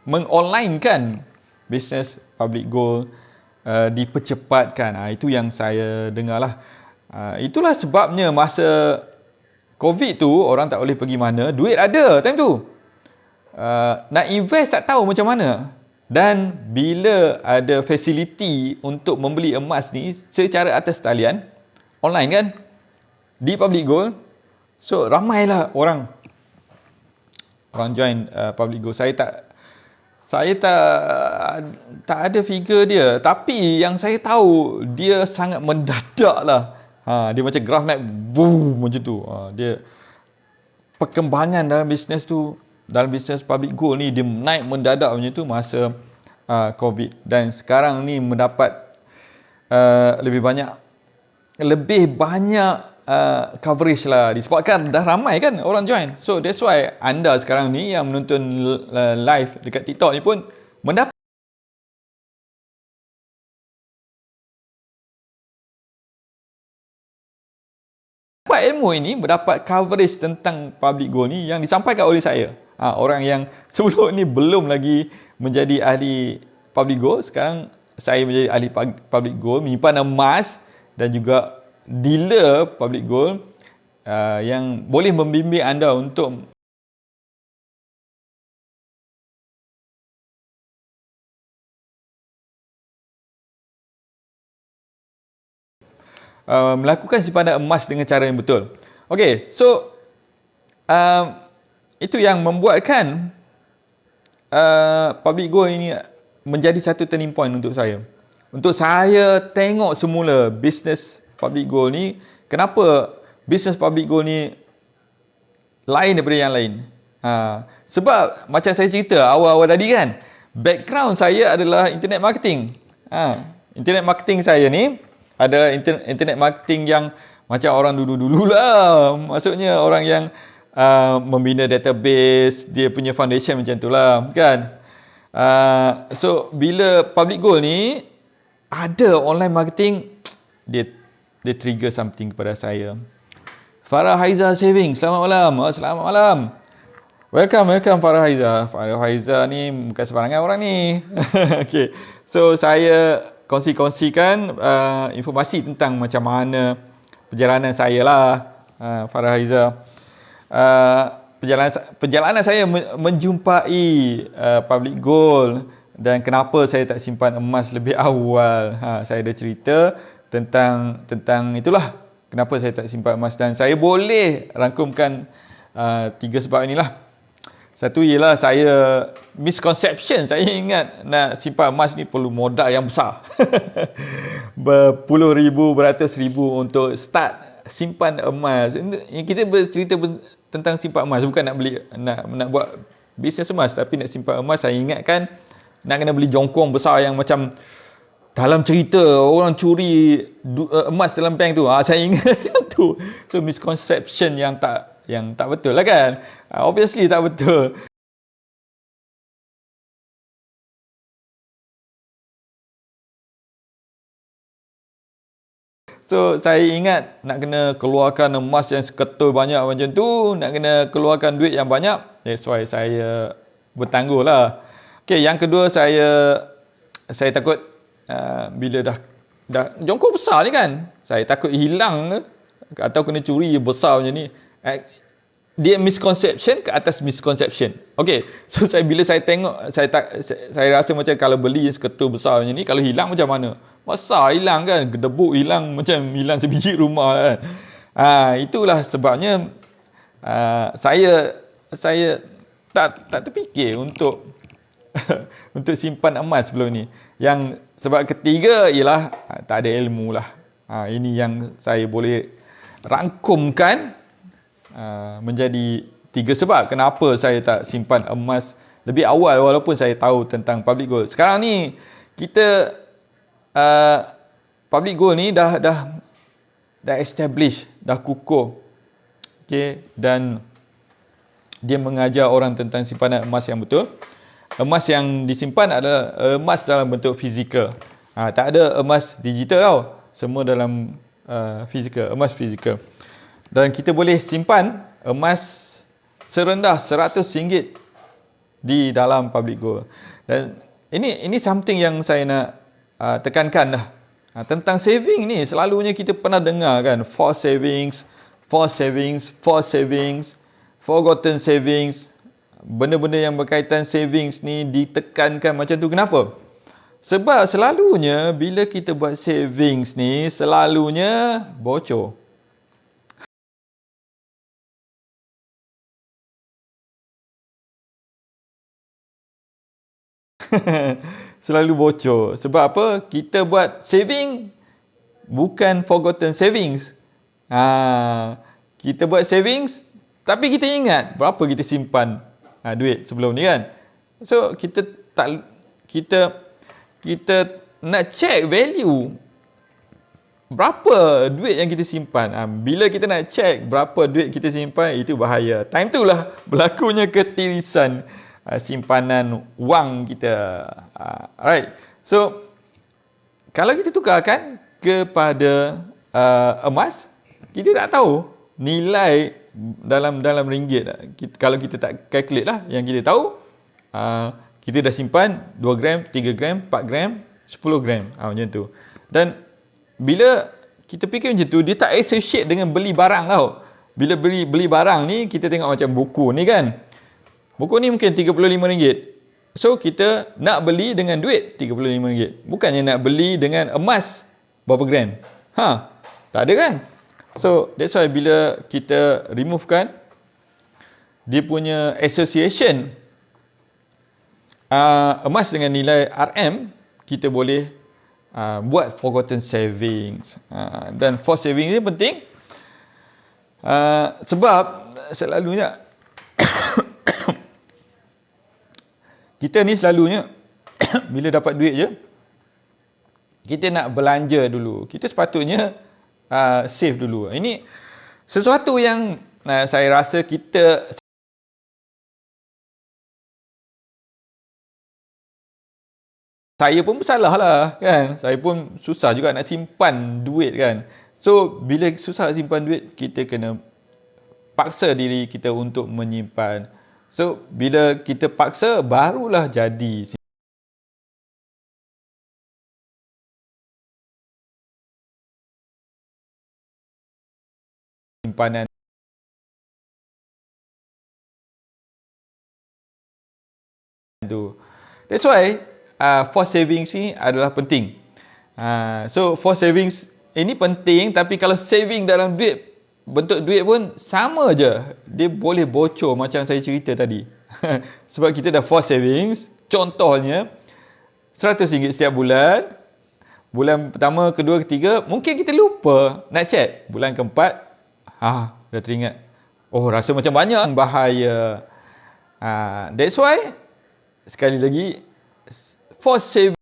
mengonlinekan bisnes public gold dipercepatkan. Itu yang saya dengar lah. Itulah sebabnya masa COVID tu orang tak boleh pergi mana, duit ada time tu. Nak invest tak tahu macam mana. Dan bila ada fasiliti untuk membeli emas ni secara atas talian, online kan, di public gold, so ramailah orang join public gold. Saya tak ada figure dia, tapi yang saya tahu dia sangat mendadak lah. Dia macam graf naik boom macam tu. Dia perkembangan dalam bisnes tu, dalam bisnes public gold ni, dia naik mendadak macam tu masa COVID. Dan sekarang ni mendapat lebih banyak coverage lah, disebabkan dah ramai kan orang join. So that's why anda sekarang ni yang menonton live dekat TikTok ni pun mendapat ilmu ini, mendapat coverage tentang public gold ni yang disampaikan oleh saya. Orang yang sebelum ni belum lagi menjadi ahli public gold, sekarang saya menjadi ahli public gold, menyimpan emas, dan juga dealer public gold yang boleh membimbing anda untuk melakukan simpanan emas dengan cara yang betul. Okey, so itu yang membuatkan public gold ini menjadi satu turning point untuk saya. Untuk saya tengok semula bisnes public gold ni, kenapa bisnes public gold ni lain daripada yang lain. Sebab macam saya cerita awal-awal tadi kan, background saya adalah internet marketing. Internet marketing saya ni ada internet marketing yang macam orang dulu-dulu lah. Maksudnya orang yang membina database, dia punya foundation macam tu lah kan. So bila public gold ni ada online marketing, dia trigger something kepada saya. Farah Haiza Saving, selamat malam. Selamat malam. Welcome Farah Haiza. Farah Haiza ni bukan sebarangan orang ni. Okay. So saya kongsikan informasi tentang macam mana perjalanan saya lah, Farah Haiza. Perjalanan saya menjumpai public gold dan kenapa saya tak simpan emas lebih awal. Saya ada cerita tentang itulah kenapa saya tak simpan emas, dan saya boleh rangkumkan 3 sebab inilah. Satu ialah saya misconception. Saya ingat nak simpan emas ni perlu modal yang besar. Berpuluh ribu, beratus ribu untuk start simpan emas. Kita bercerita tentang simpan emas, bukan nak beli nak buat bisnes emas, tapi nak simpan emas. Saya ingatkan nak kena beli jongkong besar yang macam dalam cerita orang curi emas dalam bank tu. Saya ingat yang tu. So misconception yang tak betul lah kan. Obviously tak betul. So saya ingat nak kena keluarkan emas yang seketul banyak macam tu, nak kena keluarkan duit yang banyak. That's why saya bertangguh lah. Okay, yang kedua saya takut bila dah jongkok besar ni kan, saya takut hilang atau kena curi besar macam ni. Dia misconception ke atas misconception. Okay, so bila saya tengok, saya rasa macam kalau beli seketul besar macam ni, kalau hilang macam mana? Besar hilang kan, gedebuk hilang macam hilang sebiji rumah kan. Itulah sebabnya saya tak terfikir untuk untuk simpan emas sebelum ni. Yang sebab ketiga ialah tak ada ilmu lah. Ini yang saya boleh rangkumkan menjadi 3 sebab kenapa saya tak simpan emas lebih awal walaupun saya tahu tentang public gold. Sekarang ni kita public gold ni dah establish, dah kukuh. Okay, dan dia mengajar orang tentang simpanan emas yang betul. Emas yang disimpan adalah emas dalam bentuk fizikal. Tak ada emas digital tau. Semua dalam fizikal, emas fizikal. Dan kita boleh simpan emas serendah RM100 di dalam public gold. Dan ini something yang saya nak tekankan dah. Tentang saving ni, selalunya kita pernah dengar kan, forced savings, forgotten savings. Benda-benda yang berkaitan savings ni ditekankan macam tu. Kenapa? Sebab selalunya bila kita buat savings ni, selalunya bocor. Selalu bocor. Sebab apa? Kita buat saving bukan forgotten savings. Kita buat savings tapi kita ingat berapa kita simpan duit sebelum ni kan. So kita nak check value berapa duit yang kita simpan. Bila kita nak check berapa duit kita simpan, itu bahaya. Time tu lah berlakunya ketirisan simpanan wang kita. Alright. So kalau kita tukarkan kepada emas, kita tak tahu nilai dalam ringgit. Kalau kita tak calculate lah, yang kita tahu kita dah simpan 2 gram, 3 gram, 4 gram, 10 gram. Macam tu. Dan bila kita fikir macam tu, dia tak associate dengan beli barang tau. Bila beli barang ni, kita tengok macam buku ni kan. Buku ni mungkin RM35. So kita nak beli dengan duit RM35. Bukannya nak beli dengan emas berapa gram. Tak ada kan? So that's why bila kita removekan dia punya association emas dengan nilai RM, kita boleh buat forgotten savings. Dan forced savings ni penting sebab selalunya kita ni selalunya bila dapat duit je, kita nak belanja dulu. Kita sepatutnya save dulu. Ini sesuatu yang saya rasa saya pun bersalah lah kan. Saya pun susah juga nak simpan duit kan. So bila susah simpan duit, kita kena paksa diri kita untuk menyimpan So, bila kita paksa, barulah jadi simpanan tu. That's why forced savings ni adalah penting. So forced savings ini penting, tapi kalau saving dalam duit, bentuk duit pun sama je. Dia boleh bocor macam saya cerita tadi. Sebab kita dah forced savings, contohnya RM100 setiap bulan. Bulan pertama, kedua, ketiga, mungkin kita lupa nak check. Bulan keempat, dah teringat. Oh, rasa macam banyak. Bahaya. That's why, sekali lagi, forced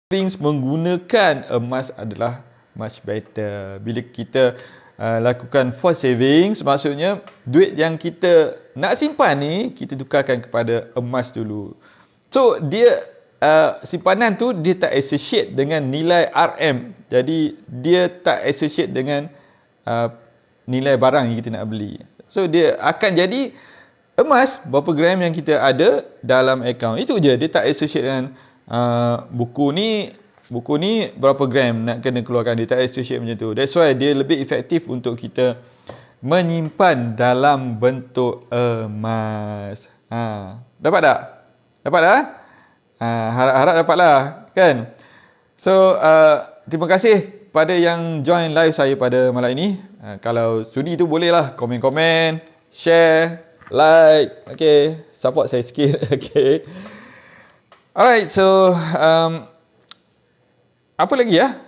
savings menggunakan emas adalah much better. Bila kita lakukan forced savings, maksudnya duit yang kita nak simpan ni, kita tukarkan kepada emas dulu. So, dia simpanan tu dia tak associate dengan nilai RM. Jadi, dia tak associate dengan nilai barang yang kita nak beli. So, dia akan jadi emas berapa gram yang kita ada dalam akaun. Itu je, dia tak associate dengan buku ni berapa gram nak kena keluarkan. Dia tak associate macam tu. That's why dia lebih efektif untuk kita menyimpan dalam bentuk emas. Dapat tak? Dapat tak? Harap dapatlah, kan? So, terima kasih pada yang join live saya pada malam ini. Kalau sudi tu bolehlah komen-komen, share, like, okay, support saya sikit, okay. Alright, so apa lagi ya?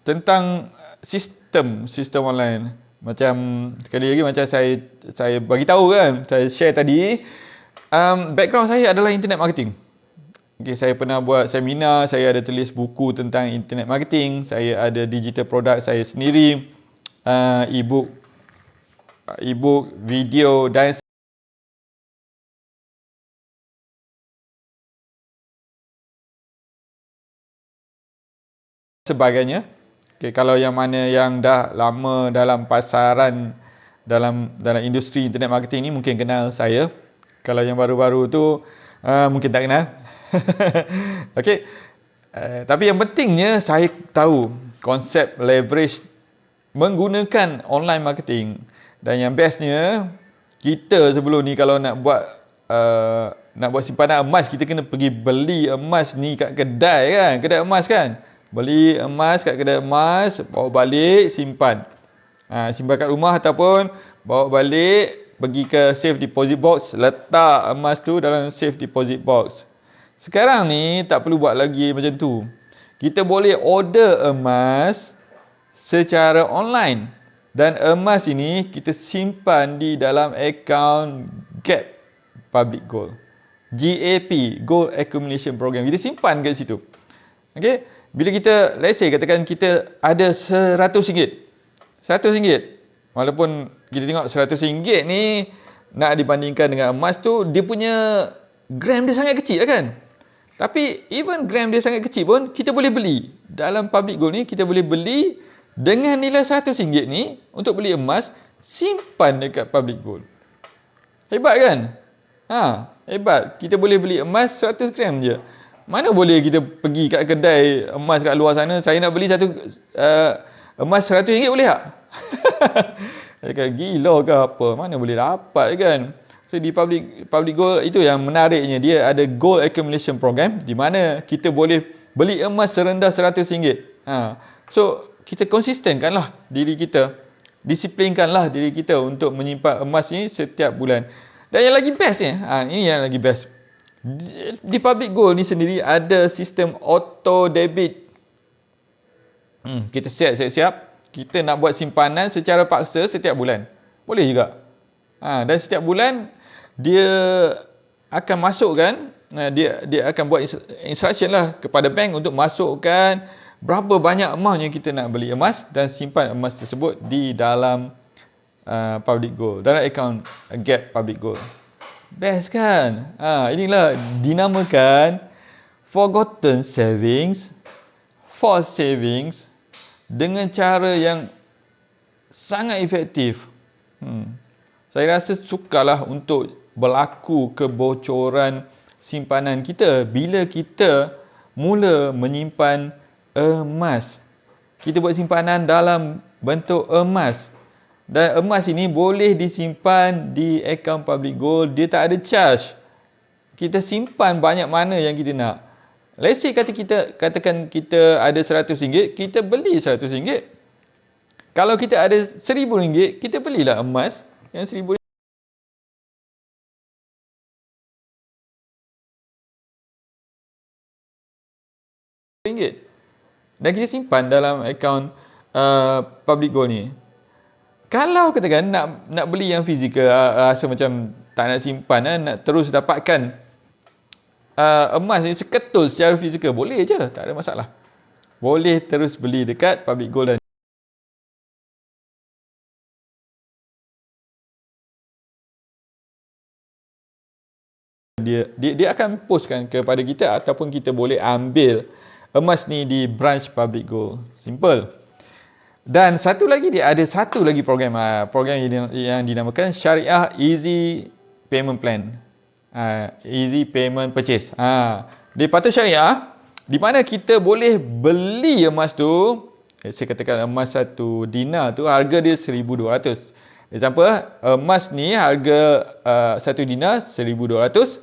Tentang sistem online. Macam sekali lagi macam saya bagi tahu kan, saya share tadi, background saya adalah internet marketing. Okay, saya pernah buat seminar, saya ada tulis buku tentang internet marketing, saya ada digital product saya sendiri, e-book, video dan sebagainya. Okay, kalau yang mana yang dah lama dalam pasaran, dalam industri internet marketing ni mungkin kenal saya. Kalau yang baru-baru tu mungkin tak kenal. Okay, tapi yang pentingnya saya tahu konsep leverage menggunakan online marketing. Dan yang bestnya, kita sebelum ni kalau nak buat simpanan emas, kita kena pergi beli emas ni kat kedai kan, kedai emas kan. Beli emas kat kedai emas, bawa balik, simpan. Simpan kat rumah ataupun bawa balik, pergi ke safe deposit box, letak emas tu dalam safe deposit box. Sekarang ni tak perlu buat lagi macam tu. Kita boleh order emas secara online. Dan emas ini kita simpan di dalam akaun GAP Public Gold. GAP, Gold Accumulation Program. Kita simpan kat situ. Okay. Bila kita, let's say katakan kita ada RM100. RM100. Walaupun kita tengok RM100 ni nak dibandingkan dengan emas tu, dia punya gram dia sangat kecil kan. Tapi even gram dia sangat kecil pun kita boleh beli. Dalam Public Gold ni kita boleh beli dengan nilai RM100 ni untuk beli emas, simpan dekat Public Gold. Hebat kan? Hebat. Kita boleh beli emas 100 gram je. Mana boleh kita pergi kat kedai emas kat luar sana, saya nak beli satu emas RM100 boleh tak? Gila ke apa? Mana boleh dapat kan? So di Public Gold itu yang menariknya, dia ada Gold Accumulation Program di mana kita boleh beli emas serendah RM100. So kita konsistenkanlah diri kita, disiplinkanlah diri kita untuk menyimpan emas ni setiap bulan. Dan yang lagi best ni, ini yang lagi best. Di Public Gold ni sendiri ada sistem auto debit. Kita siap-siap, kita nak buat simpanan secara paksa setiap bulan. Boleh juga. Dan setiap bulan dia akan masukkan, dia akan buat instruction lah kepada bank untuk masukkan berapa banyak emas yang kita nak beli emas dan simpan emas tersebut di dalam Public Gold, dalam akaun GAP Public Gold. Best kan? Inilah dinamakan forgotten savings, forced savings, dengan cara yang sangat efektif. Saya rasa sukarlah untuk berlaku kebocoran simpanan kita bila kita mula menyimpan emas. Kita buat simpanan dalam bentuk emas. Dan emas ini boleh disimpan di akaun public gold. Dia tak ada charge. Kita simpan banyak mana yang kita nak. Let's say katakan kita ada RM100, kita beli RM100. Kalau kita ada RM1,000, kita belilah emas yang RM1,000. Dan kita simpan dalam akaun public gold ni. Kalau katakan nak beli yang fizikal, rasa macam tak nak simpan, nak terus dapatkan emas ni seketul secara fizikal, boleh je, tak ada masalah. Boleh terus beli dekat public gold dan dia akan postkan kepada kita, ataupun kita boleh ambil emas ni di branch public gold. Simple. Dan satu lagi, dia ada satu lagi program yang dinamakan Syariah Easy Payment Plan. Easy Payment Purchase. Dia patut syariah, di mana kita boleh beli emas tu. Saya katakan emas 1 dinar tu harga dia 1,200. Example, emas ni harga 1 dinar 1,200,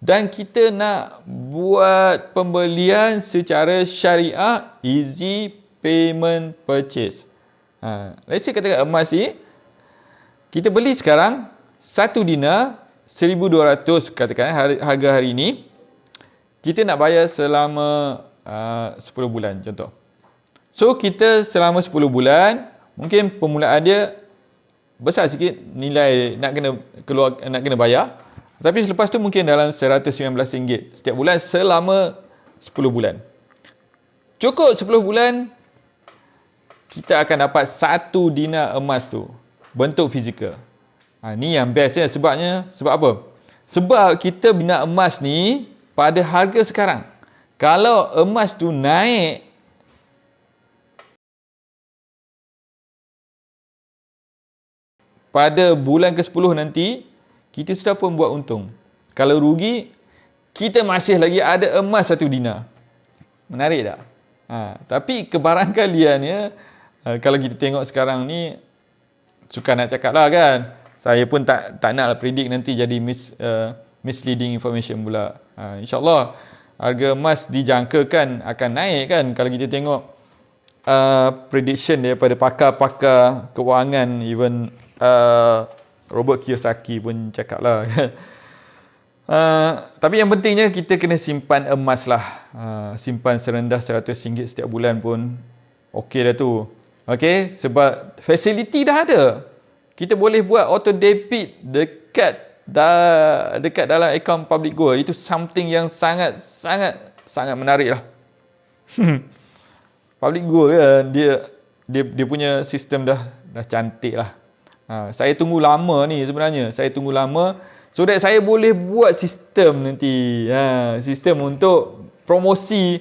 dan kita nak buat pembelian secara syariah easy payment purchase. Let's say katakan emas ni kita beli sekarang 1 dinar 1,200, katakan harga hari ini. Kita nak bayar selama 10 bulan contoh. So kita selama 10 bulan, mungkin permulaan dia besar sikit nilai nak kena bayar. Tapi selepas tu mungkin dalam RM119 setiap bulan selama 10 bulan. Cukup 10 bulan, kita akan dapat 1 dinar emas tu bentuk fizikal. Ni yang bestnya. Sebab apa? Sebab kita bina emas ni pada harga sekarang. Kalau emas tu naik, pada bulan ke-10 nanti, kita sudah pun buat untung. Kalau rugi, kita masih lagi ada emas 1 dinar. Menarik tak? Tapi kebarangkaliannya, kalau kita tengok sekarang ni, suka nak cakap lah kan. Saya pun tak nak predict nanti jadi misleading information pula. InsyaAllah harga emas dijangkakan akan naik kan. Kalau kita tengok prediction daripada pakar-pakar kewangan, even Robert Kiyosaki pun cakap lah kan. Tapi yang pentingnya kita kena simpan emas lah. Simpan serendah RM100 setiap bulan pun okey dah tu. Okey, sebab facility dah ada. Kita boleh buat auto debit dekat dalam akaun public gold. Itu something yang sangat menarik lah. Public gold kan, dia punya sistem dah cantik lah. Saya tunggu lama ni sebenarnya. Saya tunggu lama so that saya boleh buat sistem nanti. Sistem untuk promosi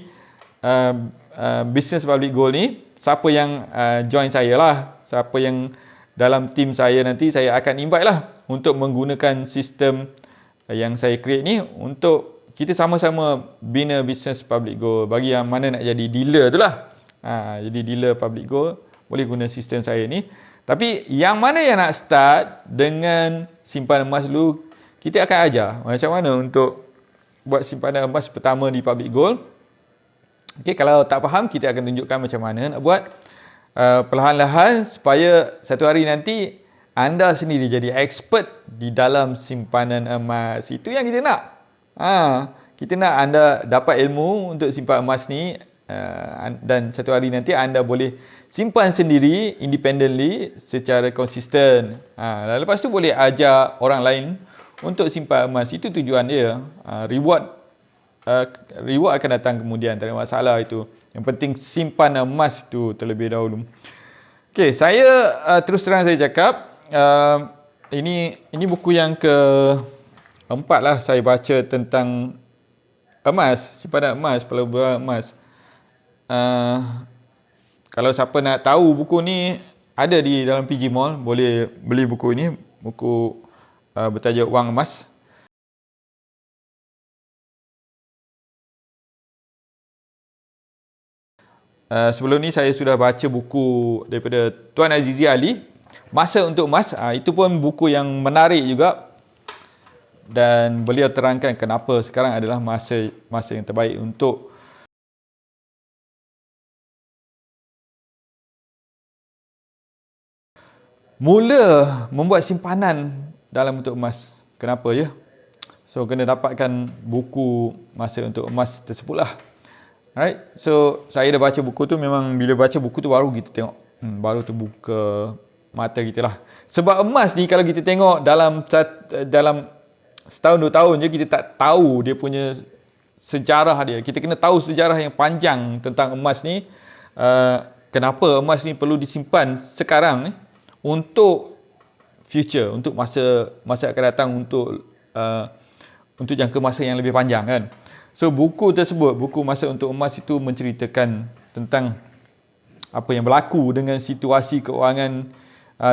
business public gold ni. Siapa yang join saya lah, siapa yang dalam tim saya nanti, saya akan invite lah untuk menggunakan sistem yang saya create ni untuk kita sama-sama bina business public gold. Bagi yang mana nak jadi dealer tu lah, jadi dealer public gold, boleh guna sistem saya ni. Tapi yang mana yang nak start dengan simpanan emas dulu, kita akan ajar macam mana untuk buat simpanan emas pertama di public gold. Okay, kalau tak faham, kita akan tunjukkan macam mana nak buat perlahan-lahan supaya satu hari nanti anda sendiri jadi expert di dalam simpanan emas. Itu yang kita nak. Kita nak anda dapat ilmu untuk simpan emas ni, dan satu hari nanti anda boleh simpan sendiri independently secara konsisten. Lalu lepas tu boleh ajar orang lain untuk simpan emas. Itu tujuan dia. Reward akan datang kemudian, tak ada masalah itu. Yang penting simpan emas tu terlebih dahulu. Okey, saya terus terang saya cakap, ini buku yang keempat lah saya baca tentang emas, simpanan emas, peleburan emas. Kalau siapa nak tahu buku ni, ada di dalam PG Mall, boleh beli buku ini, buku bertajuk Wang Emas. Sebelum ni saya sudah baca buku daripada Tuan Azizi Ali, Masa untuk Emas. Itu pun buku yang menarik juga, dan beliau terangkan kenapa sekarang adalah masa yang terbaik untuk mula membuat simpanan dalam bentuk emas. Kenapa ya? So kena dapatkan buku Masa untuk Emas tersebut lah. Alright, so saya dah baca buku tu, memang bila baca buku tu baru kita tengok, baru terbuka mata kita lah. Sebab emas ni kalau kita tengok dalam setahun 2 tahun je, kita tak tahu dia punya sejarah dia. Kita kena tahu sejarah yang panjang tentang emas ni. Kenapa emas ni perlu disimpan sekarang ni, untuk future, untuk masa akan datang, untuk jangka masa yang lebih panjang kan. So buku tersebut, buku Masa untuk Emas itu menceritakan tentang apa yang berlaku dengan situasi keuangan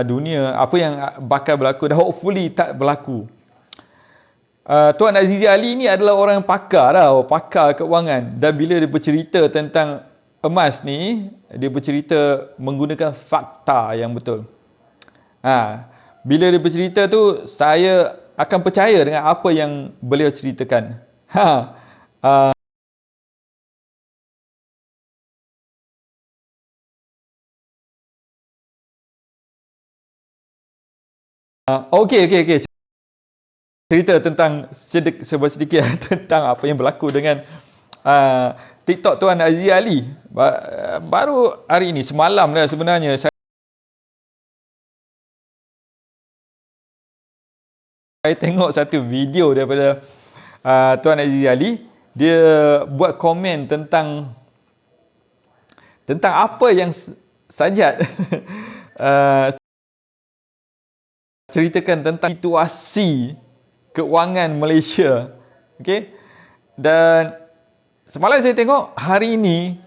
dunia, apa yang bakal berlaku dan hopefully tak berlaku. Tuan Azizi Ali ni adalah orang pakar keuangan, dan bila dia bercerita tentang emas ni, dia bercerita menggunakan fakta yang betul. Bila dia bercerita tu, saya akan percaya dengan apa yang beliau ceritakan. Okey. Cerita tentang sedikit tentang apa yang berlaku dengan TikTok Tuan Azizi Ali. Baru hari ini, semalam dah sebenarnya, saya tengok satu video daripada Tuan Azizi Ali. Dia buat komen tentang apa yang Sajat ceritakan tentang situasi keuangan Malaysia. Okey. Dan semalam saya tengok, hari ini